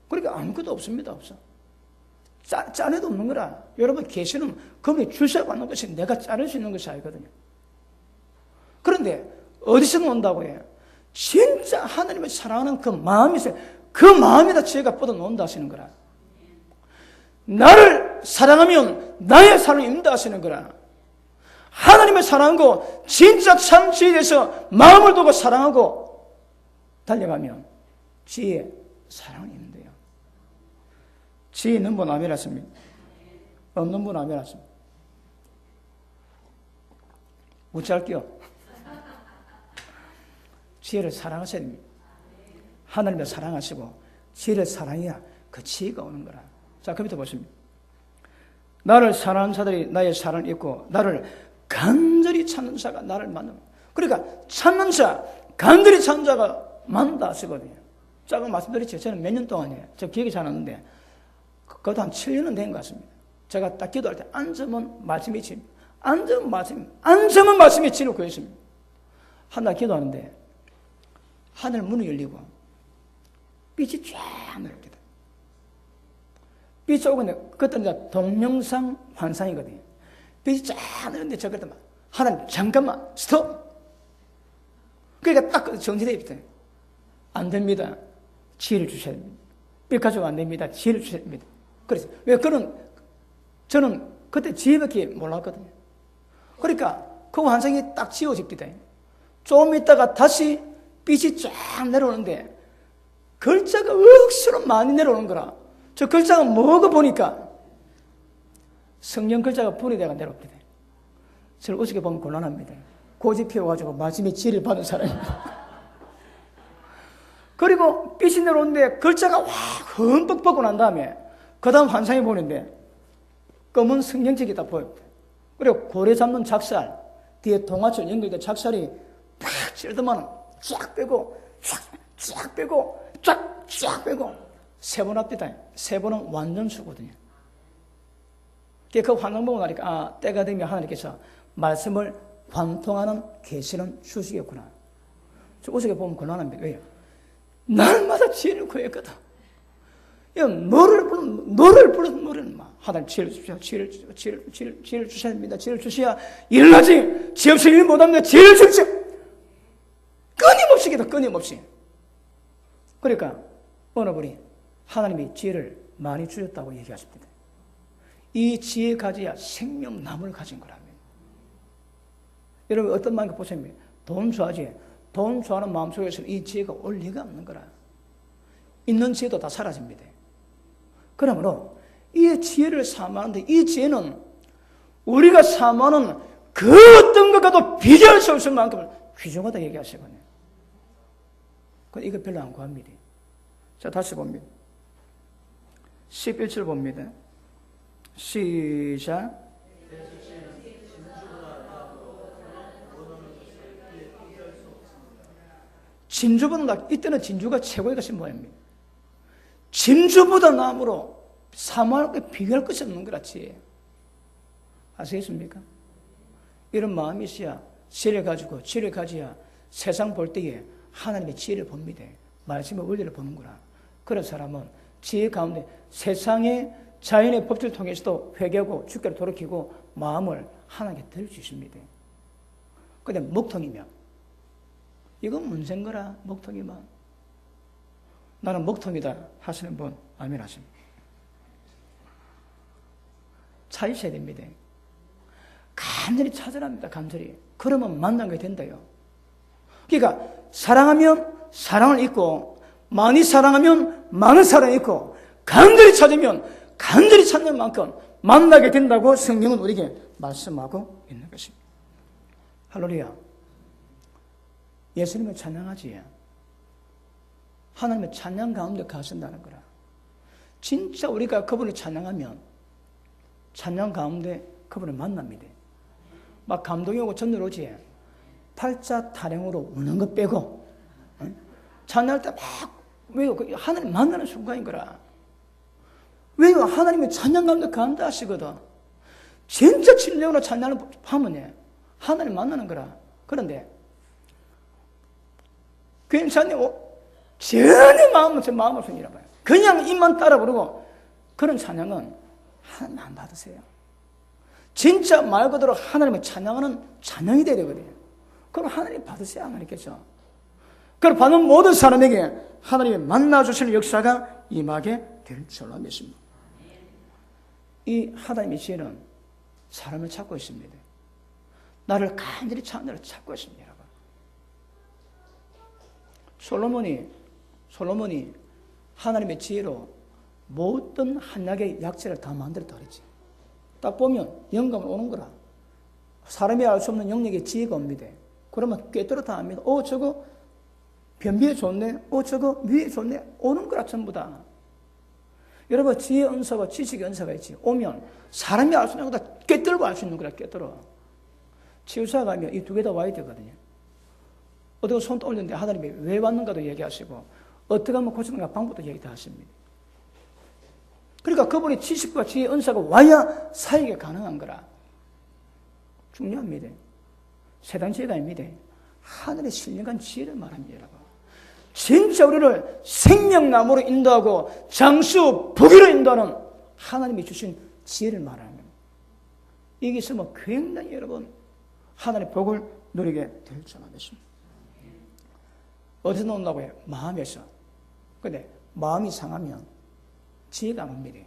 그러니까 아무것도 없습니다. 없어. 짜내도 없는 거라. 여러분, 계시는 그분이 주셔야 받는 것이 내가 자를 수 있는 것이 아니거든요. 그런데 어디서 논다고 해요? 진짜 하나님을 사랑하는 그 마음이 있어요. 그 마음에다 지혜가 뻗어놓는다 하시는 거라. 나를 사랑하면 나의 사랑이 임다 하시는 거라. 하나님을 사랑하고 진짜 참 지혜에 대해서 마음을 두고 사랑하고 달려가면 지혜, 사랑이 있는데요. 지혜 있는 분 아멘 하십니까? 없는 분 아멘 하십니까? 무지할게요. 지혜를 사랑하셔야 됩니다. 하나님을 사랑하시고 지혜를 사랑해야 그 지혜가 오는 거라. 자, 그 밑에 보십니다. 나를 사랑하는 자들이 나의 사랑을 잊고 나를 간절히 찾는 자가 나를 만나. 그러니까 찾는 자, 간절히 찾는 자가 만다 하시거든요. 자, 그 말씀드렸죠. 저는 몇 년 동안이에요. 저 기억이 잘 안 나는데 그것도 한 7년은 된 것 같습니다. 제가 딱 기도할 때 앉으면 말씀이 지, 앉으면 말씀이 지를 구했습니다. 하나 기도하는데 하늘 문이 열리고 빛이 쫙 내립니다. 빛이 오고 그때는 이제 동영상 환상이거든요. 빛이 쫙 내리는데 저 그때 막 하나님 잠깐만 스톱. 그러니까 딱 정지되어 있어요. 안 됩니다. 지혜를 주셔야 됩니다. 빛 가지고 안 됩니다. 지혜를 주셔야 됩니다. 그래서 왜 저는 그때 지혜밖에 몰랐거든요. 그러니까 그 환상이 딱 지워집니다. 좀 있다가 다시 빛이 쫙 내려오는데 글자가 억수로 많이 내려오는 거라. 저 글자가 뭐가 보니까 성령 글자가 분리되어 내려옵니다. 저를 어떻게 보면 곤란합니다. 고집 피워가지고 마지막에 지혜를 받은 사람입니다. 그리고 빛이 내려오는데 글자가 확 흠뻑 벗고 난 다음에 그 다음 환상이 보이는데 검은 성령책이 다 보여요. 그리고 고래 잡는 작살 뒤에 동화처럼 연결된 작살이 팍 찔더만 쫙 빼고 쫙 빼고 쫙 빼고 세 번 합니다. 세 번은 완전 수거든요. 그 환상 보고 나니까 아, 때가 되면 하나님께서 말씀을 관통하는 계시는 주시겠구나. 저 어떻게 보면 곤란합니다. 왜요? 날마다 지혜를 구했거든. 노래를 부르는 노래는 막 하나님 지혜를 주셔야 지혜를 주셔야 됩니다. 지혜를 주셔야 일을 하지. 지혜 없이 일 못합니다. 지혜를 주십시오. 끊임없이 기도, 끊임없이. 그러니까 어느 분이 하나님이 지혜를 많이 주셨다고 얘기하십니다. 이 지혜 가져야 생명나무를 가진 거라면. 여러분 어떤 마음인가 보세요. 돈 좋아하지. 돈 좋아하는 마음속에서는 이 지혜가 올 리가 없는 거라. 있는 지혜도 다 사라집니다. 그러므로 이 지혜를 사모하는데 이 지혜는 우리가 사모하는 그 어떤 것과도 비교할 수 없을 만큼 귀중하다 얘기하시거든요. 이거 별로 안 구합니다. 자, 다시 봅니다. 11절 봅니다. 시작. 진주보다 이때는 진주가 최고의 것이 뭐입니까? 진주보다 나무로 사모할 것 비교할 것이 없는 거라지. 아시겠습니까? 이런 마음이 있어야 지혜를 가지고 지혜를 가져야 세상 볼 때에 하나님의 지혜를 봅니다. 말씀의 원리를 보는 거라. 그런 사람은 지혜 가운데 세상의 자연의 법칙을 통해서도 회개하고 주께로 돌이키고 마음을 하나님께 드릴 수 있습니다. 그런데 먹통이면 이건 문제인 거라. 먹통이면 나는 먹통이다 하시는 분 아멘 하십니다. 찾으셔야 됩니다. 간절히 찾으랍니다. 간절히. 그러면 만난 게 된다요. 그러니까 사랑하면 사랑을 잊고 많이 사랑하면 많은 사랑을 잊고 간절히 찾으면 간절히 찾는 만큼 만나게 된다고 성경은 우리에게 말씀하고 있는 것입니다. 할렐루야. 예수님을 찬양하지. 하나님의 찬양 가운데 가신다는 거라. 진짜 우리가 그분을 찬양하면 찬양 가운데 그분을 만납니다. 막 감동이 오고 전율 오지. 팔자 타령으로 우는 것 빼고 찬양할 때 막 왜요? 하나님 만나는 순간인 거라. 왜요? 하나님이 찬양 가운데 간다 하시거든. 진짜 진정으로 찬양을 하면 하나님 만나는 거라. 그런데 괜찮니? 전혀 마음을 손이라 봐요. 그냥 입만 따라 부르고 그런 찬양은 하나님 안 받으세요. 진짜 말 그대로 하나님을 찬양하는 찬양이 돼야 되거든요. 그럼 하나님 받으셔야 하겠죠. 그걸 받는 모든 사람에게 하나님이 만나주시는 역사가 임하게 될 줄로 믿습니다. 이 하나님의 지혜는 사람을 찾고 있습니다. 나를 간절히 찾는 자를 찾고 있습니다. 여러분. 솔로몬이 하나님의 지혜로 모든 한약의 약재를 다 만들었다 그랬지. 딱 보면 영감을 오는 거라. 사람이 알 수 없는 영역의 지혜가 옵니다. 그러면 꿰뚫어 다 압니다. 저거 변비에 좋네. 저거 위에 좋네. 오는 거라 전부 다. 여러분 지혜 은사와 지식의 은사가 있지. 오면 사람이 알 수 있는 거다 꿰뚫고 알 수 있는 거라 꿰뚫어. 치유사 가면 이 두 개 다 와야 되거든요. 어떻게 손 올렸는데 하나님이 왜 왔는가도 얘기하시고 어떻게 하면 고치는가 방법도 얘기 다 하십니다. 그러니까 그분이 지식과 지혜의 은사가 와야 사역이 가능한 거라. 중요합니다. 세상 지혜가 아닙니다. 하늘의 신령한 지혜를 말합니다. 여러분. 진짜 우리를 생명나무로 인도하고 장수 부귀로 인도하는 하나님이 주신 지혜를 말하는 겁니다. 이게 있으면 굉장히 여러분 하나님의 복을 누리게 될 줄 믿습니다. 어디서 나온다고 해요? 마음에서. 근데 마음이 상하면 지혜가 안 옵니다.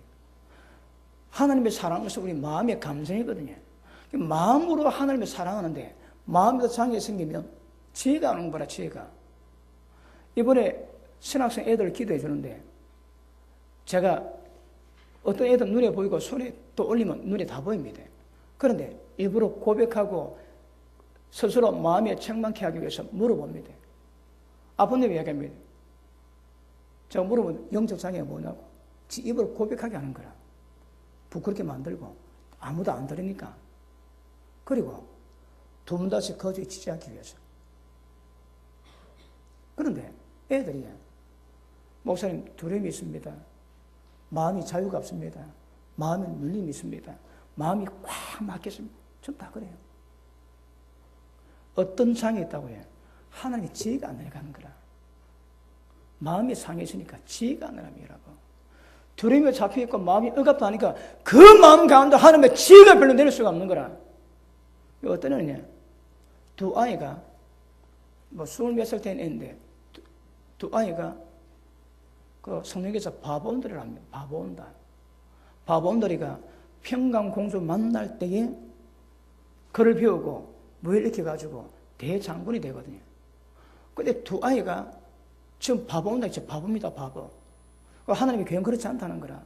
하나님의 사랑은 것은 우리 마음의 감정이거든요. 마음으로 하나님을 사랑하는데 마음에서 장애가 생기면 지혜가 안 오는 거라. 지혜가. 이번에 신학생 애들 기도해 주는데 제가 어떤 애들 눈에 보이고 손에 또 올리면 눈에 다 보입니다. 그런데 일부러 고백하고 스스로 마음에 책망케 하기 위해서 물어봅니다. 아버님 이야기합니다. 제가 물어보면 영적 장애가 뭐냐고. 지 입으로 고백하게 하는 거라. 부끄럽게 만들고 아무도 안 들으니까. 그리고 두 번 다시 거주에 지지 않기 위해서. 그런데 애들이 목사님 두려움이 있습니다. 마음이 자유가 없습니다. 마음에 눌림이 있습니다. 마음이 꽉 막혔습니다. 좀 다 그래요. 어떤 장애 있다고 해요? 하나님의 지혜가 안 내려가는 거라. 마음이 상해지니까 지혜가 안 내려갑니다. 두려움에 잡혀있고 마음이 억압다 하니까 그 마음 가운데 하나님의 지혜가 별로 내릴 수가 없는 거라. 어떤 애냐? 두 아이가 뭐 20몇 살 된 애인데 두 아이가 그 성령께서 바보온들을 합니다. 바보온들. 바보온들이가 평강공주 만날 때에 글을 배우고 무일으켜가지고 대장군이 되거든요. 근데 두 아이가 지금 바보온다. 진짜 바보입니다. 바보. 하나님의 교회는 그렇지 않다는 거라.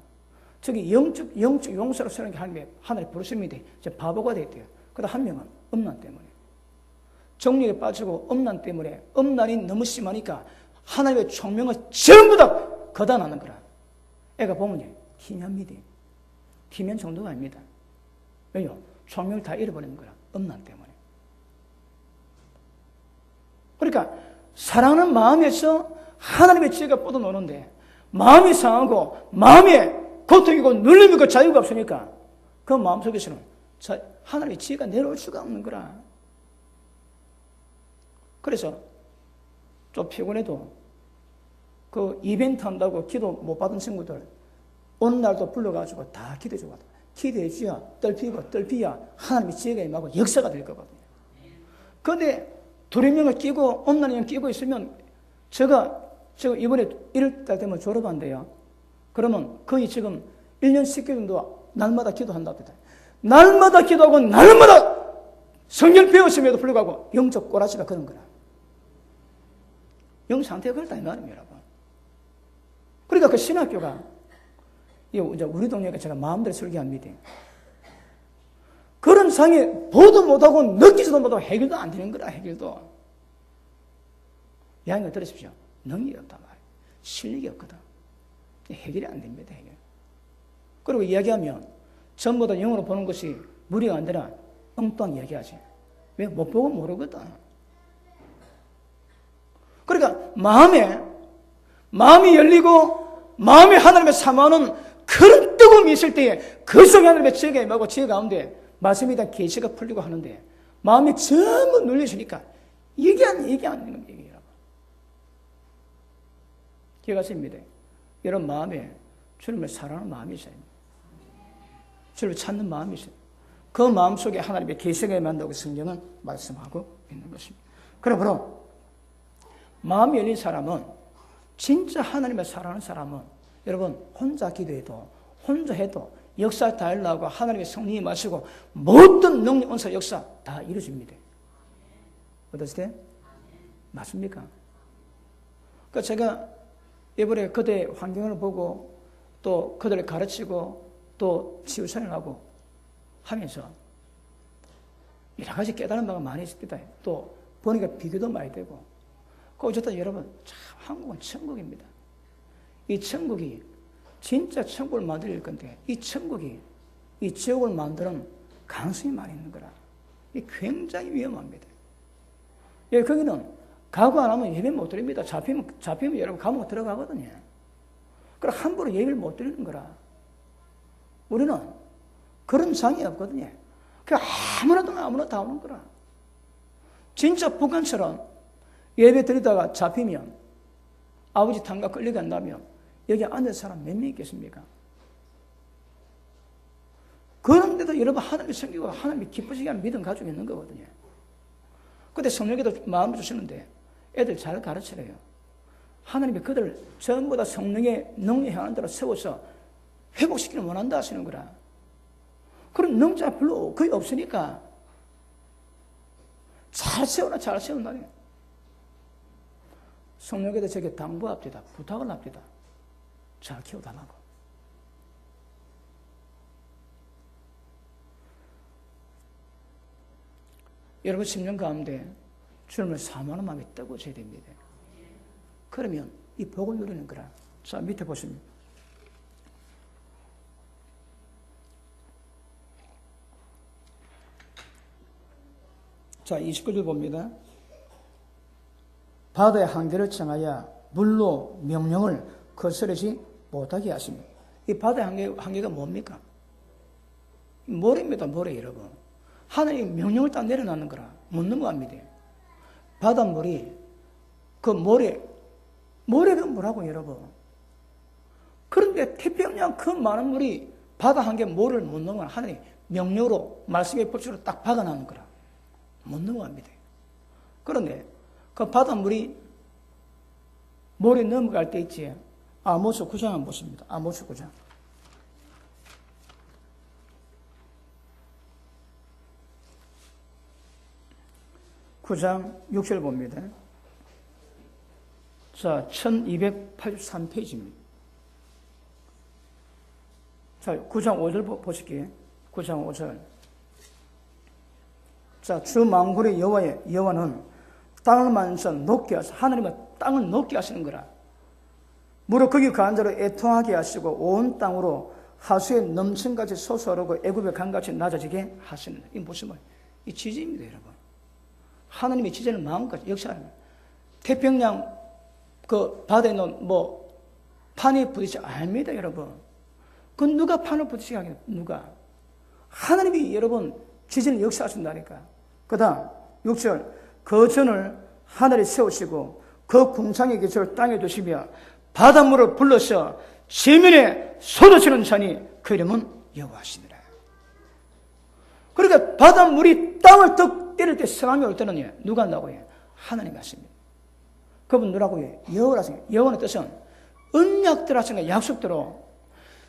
저기 영적 용서로 쓰는 게 하나님의 부르심인데 이제 바보가 됐대요. 그러다 한 명은 음란 때문에. 정력에 빠지고 음란 때문에 음란이 너무 심하니까 하나님의 총명을 전부 다 거다나는 거라. 애가 보면 희미합니다. 희미한 정도가 아닙니다. 왜요? 총명을 다 잃어버리는 거라. 음란 때문에. 그러니까 사랑하는 마음에서 하나님의 지혜가 뻗어노는데 마음이 상하고 마음에 고통이고 눌림이고 자유가 없으니까 그 마음속에서는 하나님의 지혜가 내려올 수가 없는 거라. 그래서 좀 피곤해도 그 이벤트 한다고 기도 못 받은 친구들 어느 날도 불러가지고 다 기도해주고 기도해줘야 떨피야 하나님의 지혜가 임하고 역사가 될 거거든요. 그런데 두려움을 끼고 엄란이랑 끼고 있으면 제가 이번에 1월달 되면 졸업한대요. 그러면 거의 지금 1년 10개월 정도 날마다 기도한답니다. 날마다 기도하고 날마다 성경 배웠음에도 불구하고 영적 꼬라지가 그런 거라. 영 상태가 그렇다 이 말입니다, 여러분. 그러니까 그 신학교가 이제 우리 동네가 제가 마음대로 설교합니다. 그런 상에 보도 못하고 느끼지도 못하고 해결도 안 되는 거라. 해결도. 이야기를 들으십시오. 능력이 없단 말이에요. 실력이 없거든. 해결이 안 됩니다. 해결. 그리고 이야기하면 전부 다 영어로 보는 것이 무리가 안 되나 엉뚱한 이야기하지. 왜? 못 보고 모르거든. 그러니까 마음이 열리고 마음이 하나님의 사모하는 그런 뜨거움이 있을 때에 그 속에 하나님의 지혜가 임하고 지혜 가운데 말씀에 대한 계시가 풀리고 하는데 마음이 전부 눌려지니까 이게 안 되는 얘기예요. 기회가 있습니다. 여러분 마음에 주님을 사랑하는 마음이 있어야 합니다. 저를 찾는 마음이 있어요. 그 마음 속에 하나님의 계시가 임한다고 성경은 말씀하고 있는 것입니다. 그러므로 마음이 열린 사람은, 진짜 하나님을 사랑하는 사람은, 여러분 혼자 기도해도 혼자 해도 역사 다 일어나고 하나님의 성령이 마시고 모든 능력, 은사, 역사 다 이루어집니다. 어떠세요? 맞습니까? 그러니까 제가 이번에 그대 환경을 보고 또 그들을 가르치고 또 치유사역하고 하면서 여러 가지 깨달은 바가 많이 있습니다. 또 보니까 비교도 많이 되고. 어쨌든 여러분, 참 한국은 천국입니다. 이 천국이 진짜 천국을 만들 건데, 이 천국이 이 지옥을 만드는 가능성이 많이 있는 거라. 이 굉장히 위험합니다. 예, 거기는 가고 안 하면 예배 못 드립니다. 잡히면 여러분 감옥 들어가거든요. 그럼 함부로 예배를 못 드리는 거라. 우리는 그런 장이 없거든요. 그냥 아무나 다 오는 거라. 진짜 북한처럼 예배 드리다가 잡히면, 아버지 탄가 끌려간다면 여기 앉은 사람 몇 명 있겠습니까? 그런데도 여러분 하나님이 섬기고 하나님이 기쁘시게 하는 믿음 가지고 있는 거거든요. 근데 성령께도 마음을 주시는데 애들 잘 가르치래요. 하나님이 그들을 전부 다 성령의 능력에 향하는 대로 세워서 회복시키는 원한다 하시는 거라. 그런 능자가 별로 거의 없으니까 잘 세운다니. 성령께도 저게 당부합니다. 부탁을 합니다. 잘 키워달라고. 여러분 10년 가운데 주님을 사모하는 마음이 뜨거워져야 됩니다. 그러면 이 복을 누리는 거라. 자, 밑에 보시면 자, 29절 봅니다. 바다의 한계를 정하여 물로 명령을 거스르지 못하게 하십니다. 이 바다의 한계가 뭡니까? 모래입니다. 모래 여러분. 하나님 명령을 딱 내려놓는 거라. 못 넘어갑니다. 바닷물이 그 모래가 뭐라고 여러분. 그런데 태평양 그 많은 물이 바다 한계 모래를 못 넘어가. 하나님 명령으로 말씀의 법칙으로 딱 박아놓는 거라. 못 넘어갑니다. 그런데 그 바닷물이 모래 넘어갈 때 있지. 아모스 9장 한번 보십니다. 아모스 9장. 9장 6절 봅니다. 자, 1283페이지입니다. 자, 9장 5절 보실게요. 9장 5절. 자, 주 만군의 여호와는 땅을 만져 높게 하시고, 하나님은 땅을 높게 하시는 거라. 무릇 거기 거한 자로 애통하게 하시고 온 땅으로 하수의 넘침같이 솟아오르고 애굽의 강같이 낮아지게 하시는. 이 무슨 말? 이 지지입니다, 여러분. 하나님의 지지를 마음까지 역사하는 거예요. 태평양 그 바다에 놓은 판에 부딪혀 압니다, 여러분. 그 누가 판을 부딪히게 하겠냐? 누가? 하나님이 여러분 지지를 역사하신다니까. 그 다음 6절. 그 전을 하늘에 세우시고 그 궁창의 기초를 땅에 두시며 바닷물을 불러서 지면에 쏟아지는 자니 그 이름은 여호와시니라. 그러니까 바닷물이 땅을 떡 때릴 때 성함이 올 때는 누가 한다고 해요? 하나님이 하십니다. 그분 누구라고 해요? 여호와라서. 여호와의 뜻은 언약들 하신 약속대로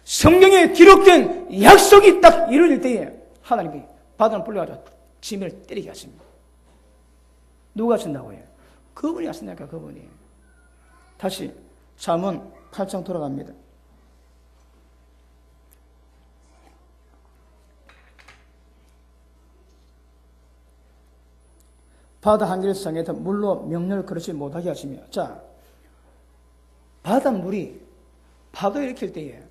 성경에 기록된 약속이 딱 이루어질 때에 하나님이 바다를 불러가지고 지면을 때리게 하십니다. 누가 하신다고 해요? 그분이 하신다니까, 그분이. 다시 잠언 8장 돌아갑니다. 바다 한계를 성에서 물로 명령을 거르지 못하게 하시며. 자, 바닷물이 파도 일으킬 때에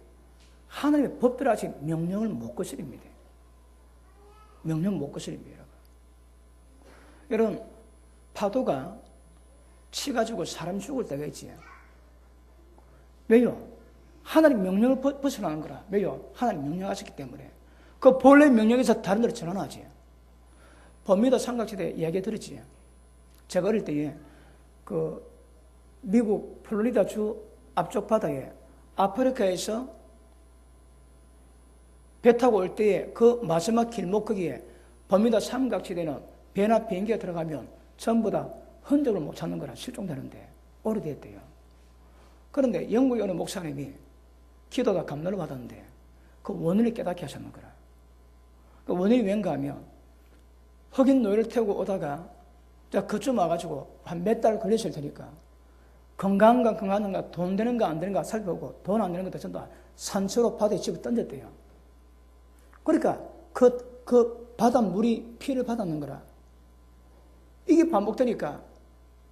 하나님의 법대로 하신 명령을 못 거스립니다. 명령 못 거스립니다. 여러분, 파도가 치가지고 사람 죽을 때가 있지. 왜요? 하나님 명령을 벗어나는 거라. 왜요? 하나님 명령하셨기 때문에. 그 본래 명령에서 다른 데로 전환하지. 버뮤다 삼각지대 이야기 들었지. 제가 어릴 때에 그 미국 플로리다 주 앞쪽 바다에 아프리카에서 배 타고 올 때에 그 마지막 길목 거기에 버뮤다 삼각지대는 배나 비행기가 들어가면 전부 다 흔적을 못 찾는 거라 실종되는데 오래됐대요. 그런데 영국에 어느 목사님이 기도가 감동을 받았는데 그 원인을 깨닫게 하셨는 거라. 그 원인이 왠가 하면 흑인 노예를 태우고 오다가 그쯤 와가지고 한 몇 달 걸렸을 테니까 건강한가 건강한가 돈 되는가 안 되는가 살펴보고 돈 안 되는 것도 전부 다 산채로 바다에 집어 던졌대요. 그러니까 그 바닷물이 피를 받았는 거라. 이게 반복되니까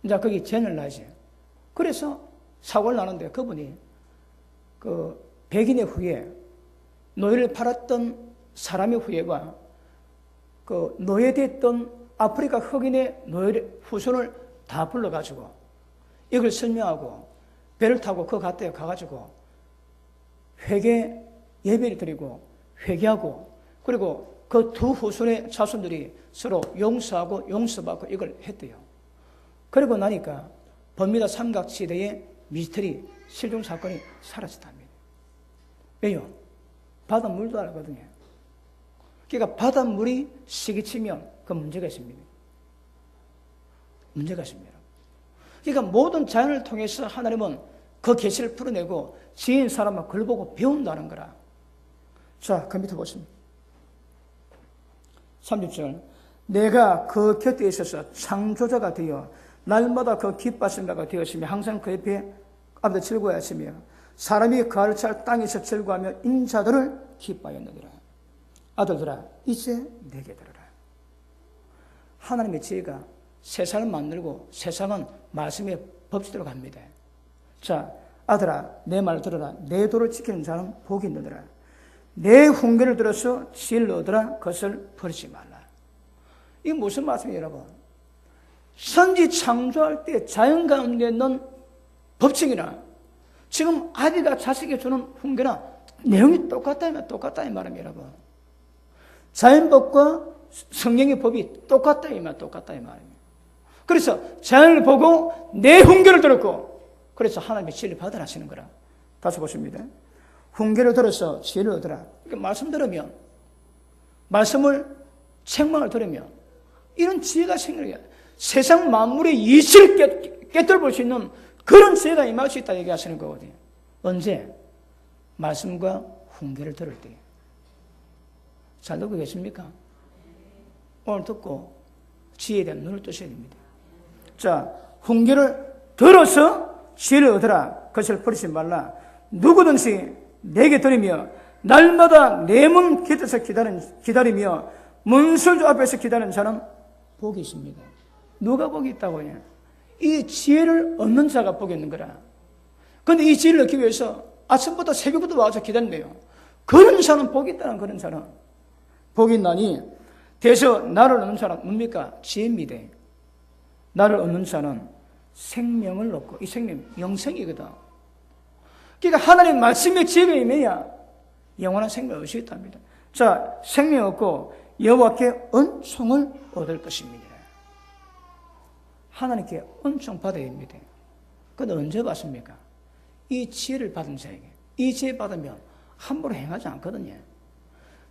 이제 거기 죄를 나지. 그래서 사고를 나는데 그분이 그 백인의 후예, 노예를 팔았던 사람의 후예가 그 노예됐던 아프리카 흑인의 노예 후손을 다 불러가지고 이걸 설명하고 배를 타고 그 갓대에 가가지고 회개 예배를 드리고 회개하고 그리고 그 두 후손의 자손들이 서로 용서하고 용서받고 이걸 했대요. 그리고 나니까 버뮤다 삼각지대의 미스터리 실종 사건이 사라졌답니다. 왜요? 바닷물도 알거든요. 그러니까 바닷물이 시기치면 그 문제가 있습니다. 문제가 있습니다. 그러니까 모든 자연을 통해서 하나님은 그 계시를 풀어내고 지은 사람은 그걸 보고 배운다는 거라. 자, 그 밑에 보십니다. 30절. 내가 그 곁에 있어서 창조자가 되어 날마다 그 기뻐하신다가 되었으며 항상 그 옆에 앞에 즐거워하시며 사람이 그를 찰 땅에서 즐거워하며 인자들을 기뻐하였느니라. 아들들아 이제 내게 들으라. 하나님의 지혜가 세상을 만들고 세상은 말씀의 법칙대로 갑니다. 자, 아들아 내 말 들으라. 내 도를 지키는 자는 복이 있느니라. 내 훈계를 들어서 지혜를 얻으라. 그것을 버리지 말라. 이게 무슨 말씀이에요, 여러분? 선지 창조할 때 자연 가운데 있는 법칙이나 지금 아비가 자식에게 주는 훈계나 내용이 똑같다 이 말입니다, 여러분. 자연법과 성령의 법이 똑같다 이 말입니다. 그래서 자연을 보고 내 훈계를 들었고 그래서 하나님의 지혜를 받으라 하시는 거라. 다시 보십니다. 훈계를 들어서 지혜를 얻으라. 그러니까 말씀 들으면 말씀을 책망을 들으면 이런 지혜가 생겨요. 세상 만물의 이치를 깨뜨려 수 있는 그런 지혜가 임할 수 있다 얘기하시는 거거든요. 언제? 말씀과 훈계를 들을 때. 잘 듣고 계십니까? 오늘 듣고 지혜에 대한 눈을 뜨셔야 됩니다. 자, 훈계를 들어서 지혜를 얻으라. 그것을 버리지 말라. 누구든지 내게 들으며 날마다 내 문 곁에서 기다리며 문설주 앞에서 기다리는 자는 복이 있습니다. 누가 복이 있다고요? 이 지혜를 얻는 자가 복이 있는 거라. 그런데 이 지혜를 얻기 위해서 아침부터 새벽부터 와서 기다린대요. 그런 자는 복이 있다는 그런 자는 복이 있나니 대서 나를 얻는 자는 뭡니까? 지혜입니다. 나를 얻는 자는 생명을 얻고 이 생명 영생이거든. 그러니까 하나님 말씀의 지혜가 임해야 영원한 생명을 얻을 수 있답니다. 자, 생명 얻고 여호와께 은총을 얻을 것입니다. 하나님께 은총 받아야 됩니다. 그런데 언제 받습니까? 이 지혜를 받은 자에게. 이 지혜 받으면 함부로 행하지 않거든요.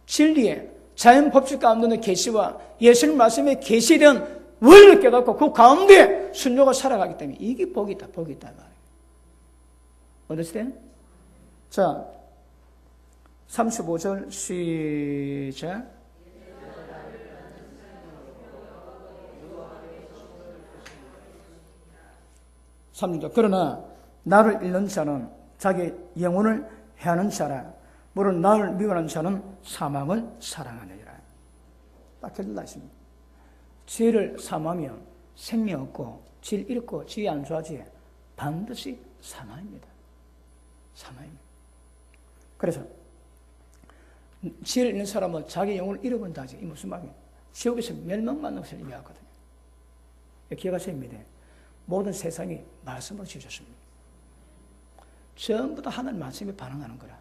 진리에 자연 법칙 가운데 계시와 예수님 말씀의 계시에 대한 원리를 깨닫고 그 가운데 순종을 살아가기 때문에 이게 복이 있다 말이에요. 어떠세요? 자, 35절 시작. 그러나 나를 잃는 자는 자기 영혼을 해하는 자라. 물론 나를 미워하는 자는 사망을 사랑하느니라. 딱 결론나 있습니다. 지혜를 사모하면 생명 없고 질 잃고 지혜 안 좋아지 반드시 사망입니다. 사망입니다. 그래서 지혜를 잃는 사람은 자기 영혼을 잃어본다 하지. 이 무슨 말이에요? 지옥에서 멸망받는 것을 의미하거든요. 기억하셔야 합니다. 모든 세상이 말씀으로 지어졌습니다. 전부 다 하나님 말씀에 반응하는 거라.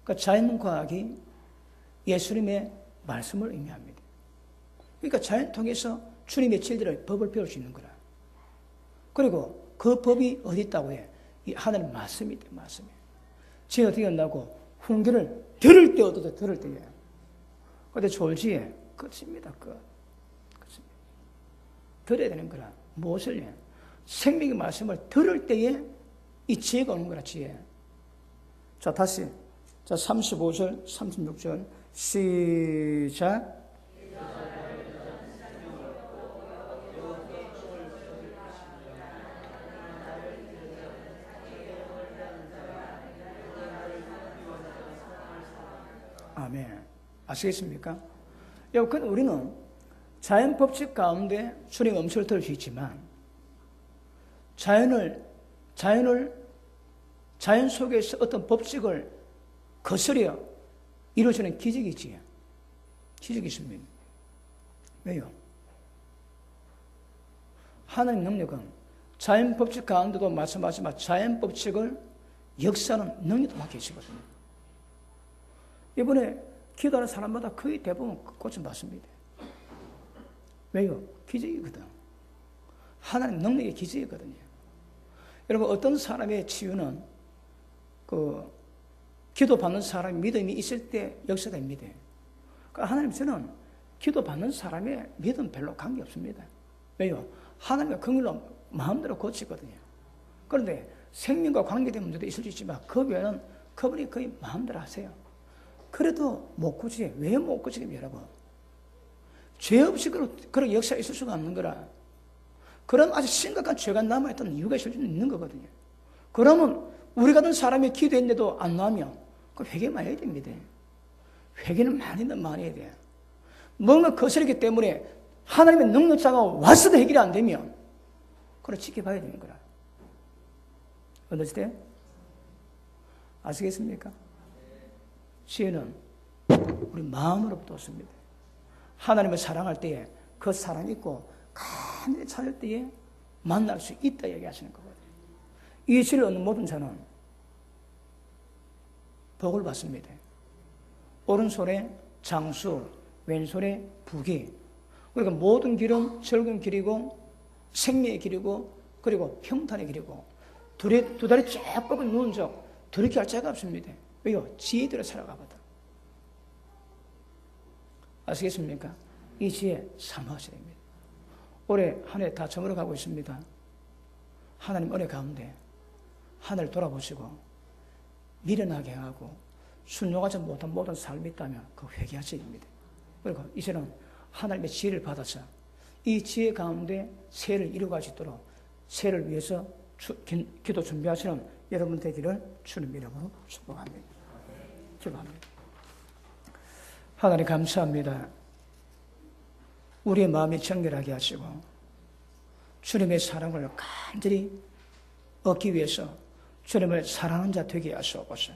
그러니까 자연과학이 예수님의 말씀을 의미합니다. 그러니까 자연 통해서 주님의 진리를 법을 배울 수 있는 거라. 그리고 그 법이 어디 있다고 해? 이 하나님 말씀이 있다. 말씀이. 지혜 어떻게 한다고? 훈계를 들을 때 얻어도 들을 때에. 근데 졸지에 끝입니다. 끝입니다. 들어야 되는 거라. 무엇을요? 생명의 말씀을 들을 때에 이 지혜가 오는 거라, 지혜. 자, 다시. 자, 35절, 36절. 시작. 아멘. 아시겠습니까? 여러분, 우리는 자연 법칙 가운데 주님의 음성을 들을 수 있지만, 자연 속에서 어떤 법칙을 거스려 이루어지는 기적이지. 기적이 있습니다. 왜요? 하나님 능력은 자연 법칙 가운데도 말씀하지만 자연 법칙을 역사하는 능력도 갖고 계시거든요. 이번에 기도하는 사람마다 거의 대부분 고침 받습니다. 왜요? 기적이거든. 하나님 능력의 기적이거든요. 여러분, 어떤 사람의 치유는 기도 받는 사람이 믿음이 있을 때 역사됩니다. 그러니까 하나님, 저는 기도 받는 사람의 믿음 별로 관계없습니다. 왜요? 하나님의 긍휼로 마음대로 고치거든요. 그런데 생명과 관계된 문제도 있을 수 있지만 그 외에는 그분이 거의 마음대로 하세요. 그래도 못 고치게. 왜 못 고치게, 여러분? 죄 없이 그런 역사가 있을 수가 없는 거라. 그럼 아주 심각한 죄가 남아있던 이유가 있을 수 있는 거거든요. 그러면 우리 같은 사람이 기도했는데도 안 나오면 그 회개만 해야 됩니다. 회개는 많이 해야 돼요. 뭔가 거스르기 때문에 하나님의 능력자가 와서도 해결이 안 되면 그걸 지켜봐야 되는 거라. 어떠세요? 아시겠습니까? 지혜는 우리 마음으로부터 왔습니다. 하나님을 사랑할 때에 그 사랑 있고 간절히 찾을 때에 만날 수 있다 얘기하시는 거거든요. 이 지혜를 얻는 모든 자는 복을 받습니다. 오른손에 장수, 왼손에 부귀. 그러니까 모든 길은 즐거운 길이고 생명의 길이고 그리고 평탄의 길이고 두 다리 쫙 뻗어 누운 적 돌이킬 자가 없습니다. 왜요? 지혜대로 살아가거든. 아시겠습니까? 이 지혜 사모하셔야 됩니다. 올해 한 해 다 저물어 가고 있습니다. 하나님 은혜 가운데 하늘을 돌아보시고 미련하게 하고 순종하지 못한 모든 삶이 있다면 그 회개하셔야 됩니다. 그리고 이제는 하나님의 지혜를 받아서 이 지혜 가운데 새해를 이루어갈 수 있도록 새해를 위해서 기도 준비하시는 여러분 되기를 주님 이름으로 축복합니다. 기도합니다. 하나님 감사합니다. 우리의 마음이 정결하게 하시고 주님의 사랑을 간절히 얻기 위해서 주님을 사랑하는 자 되게 하시옵소서.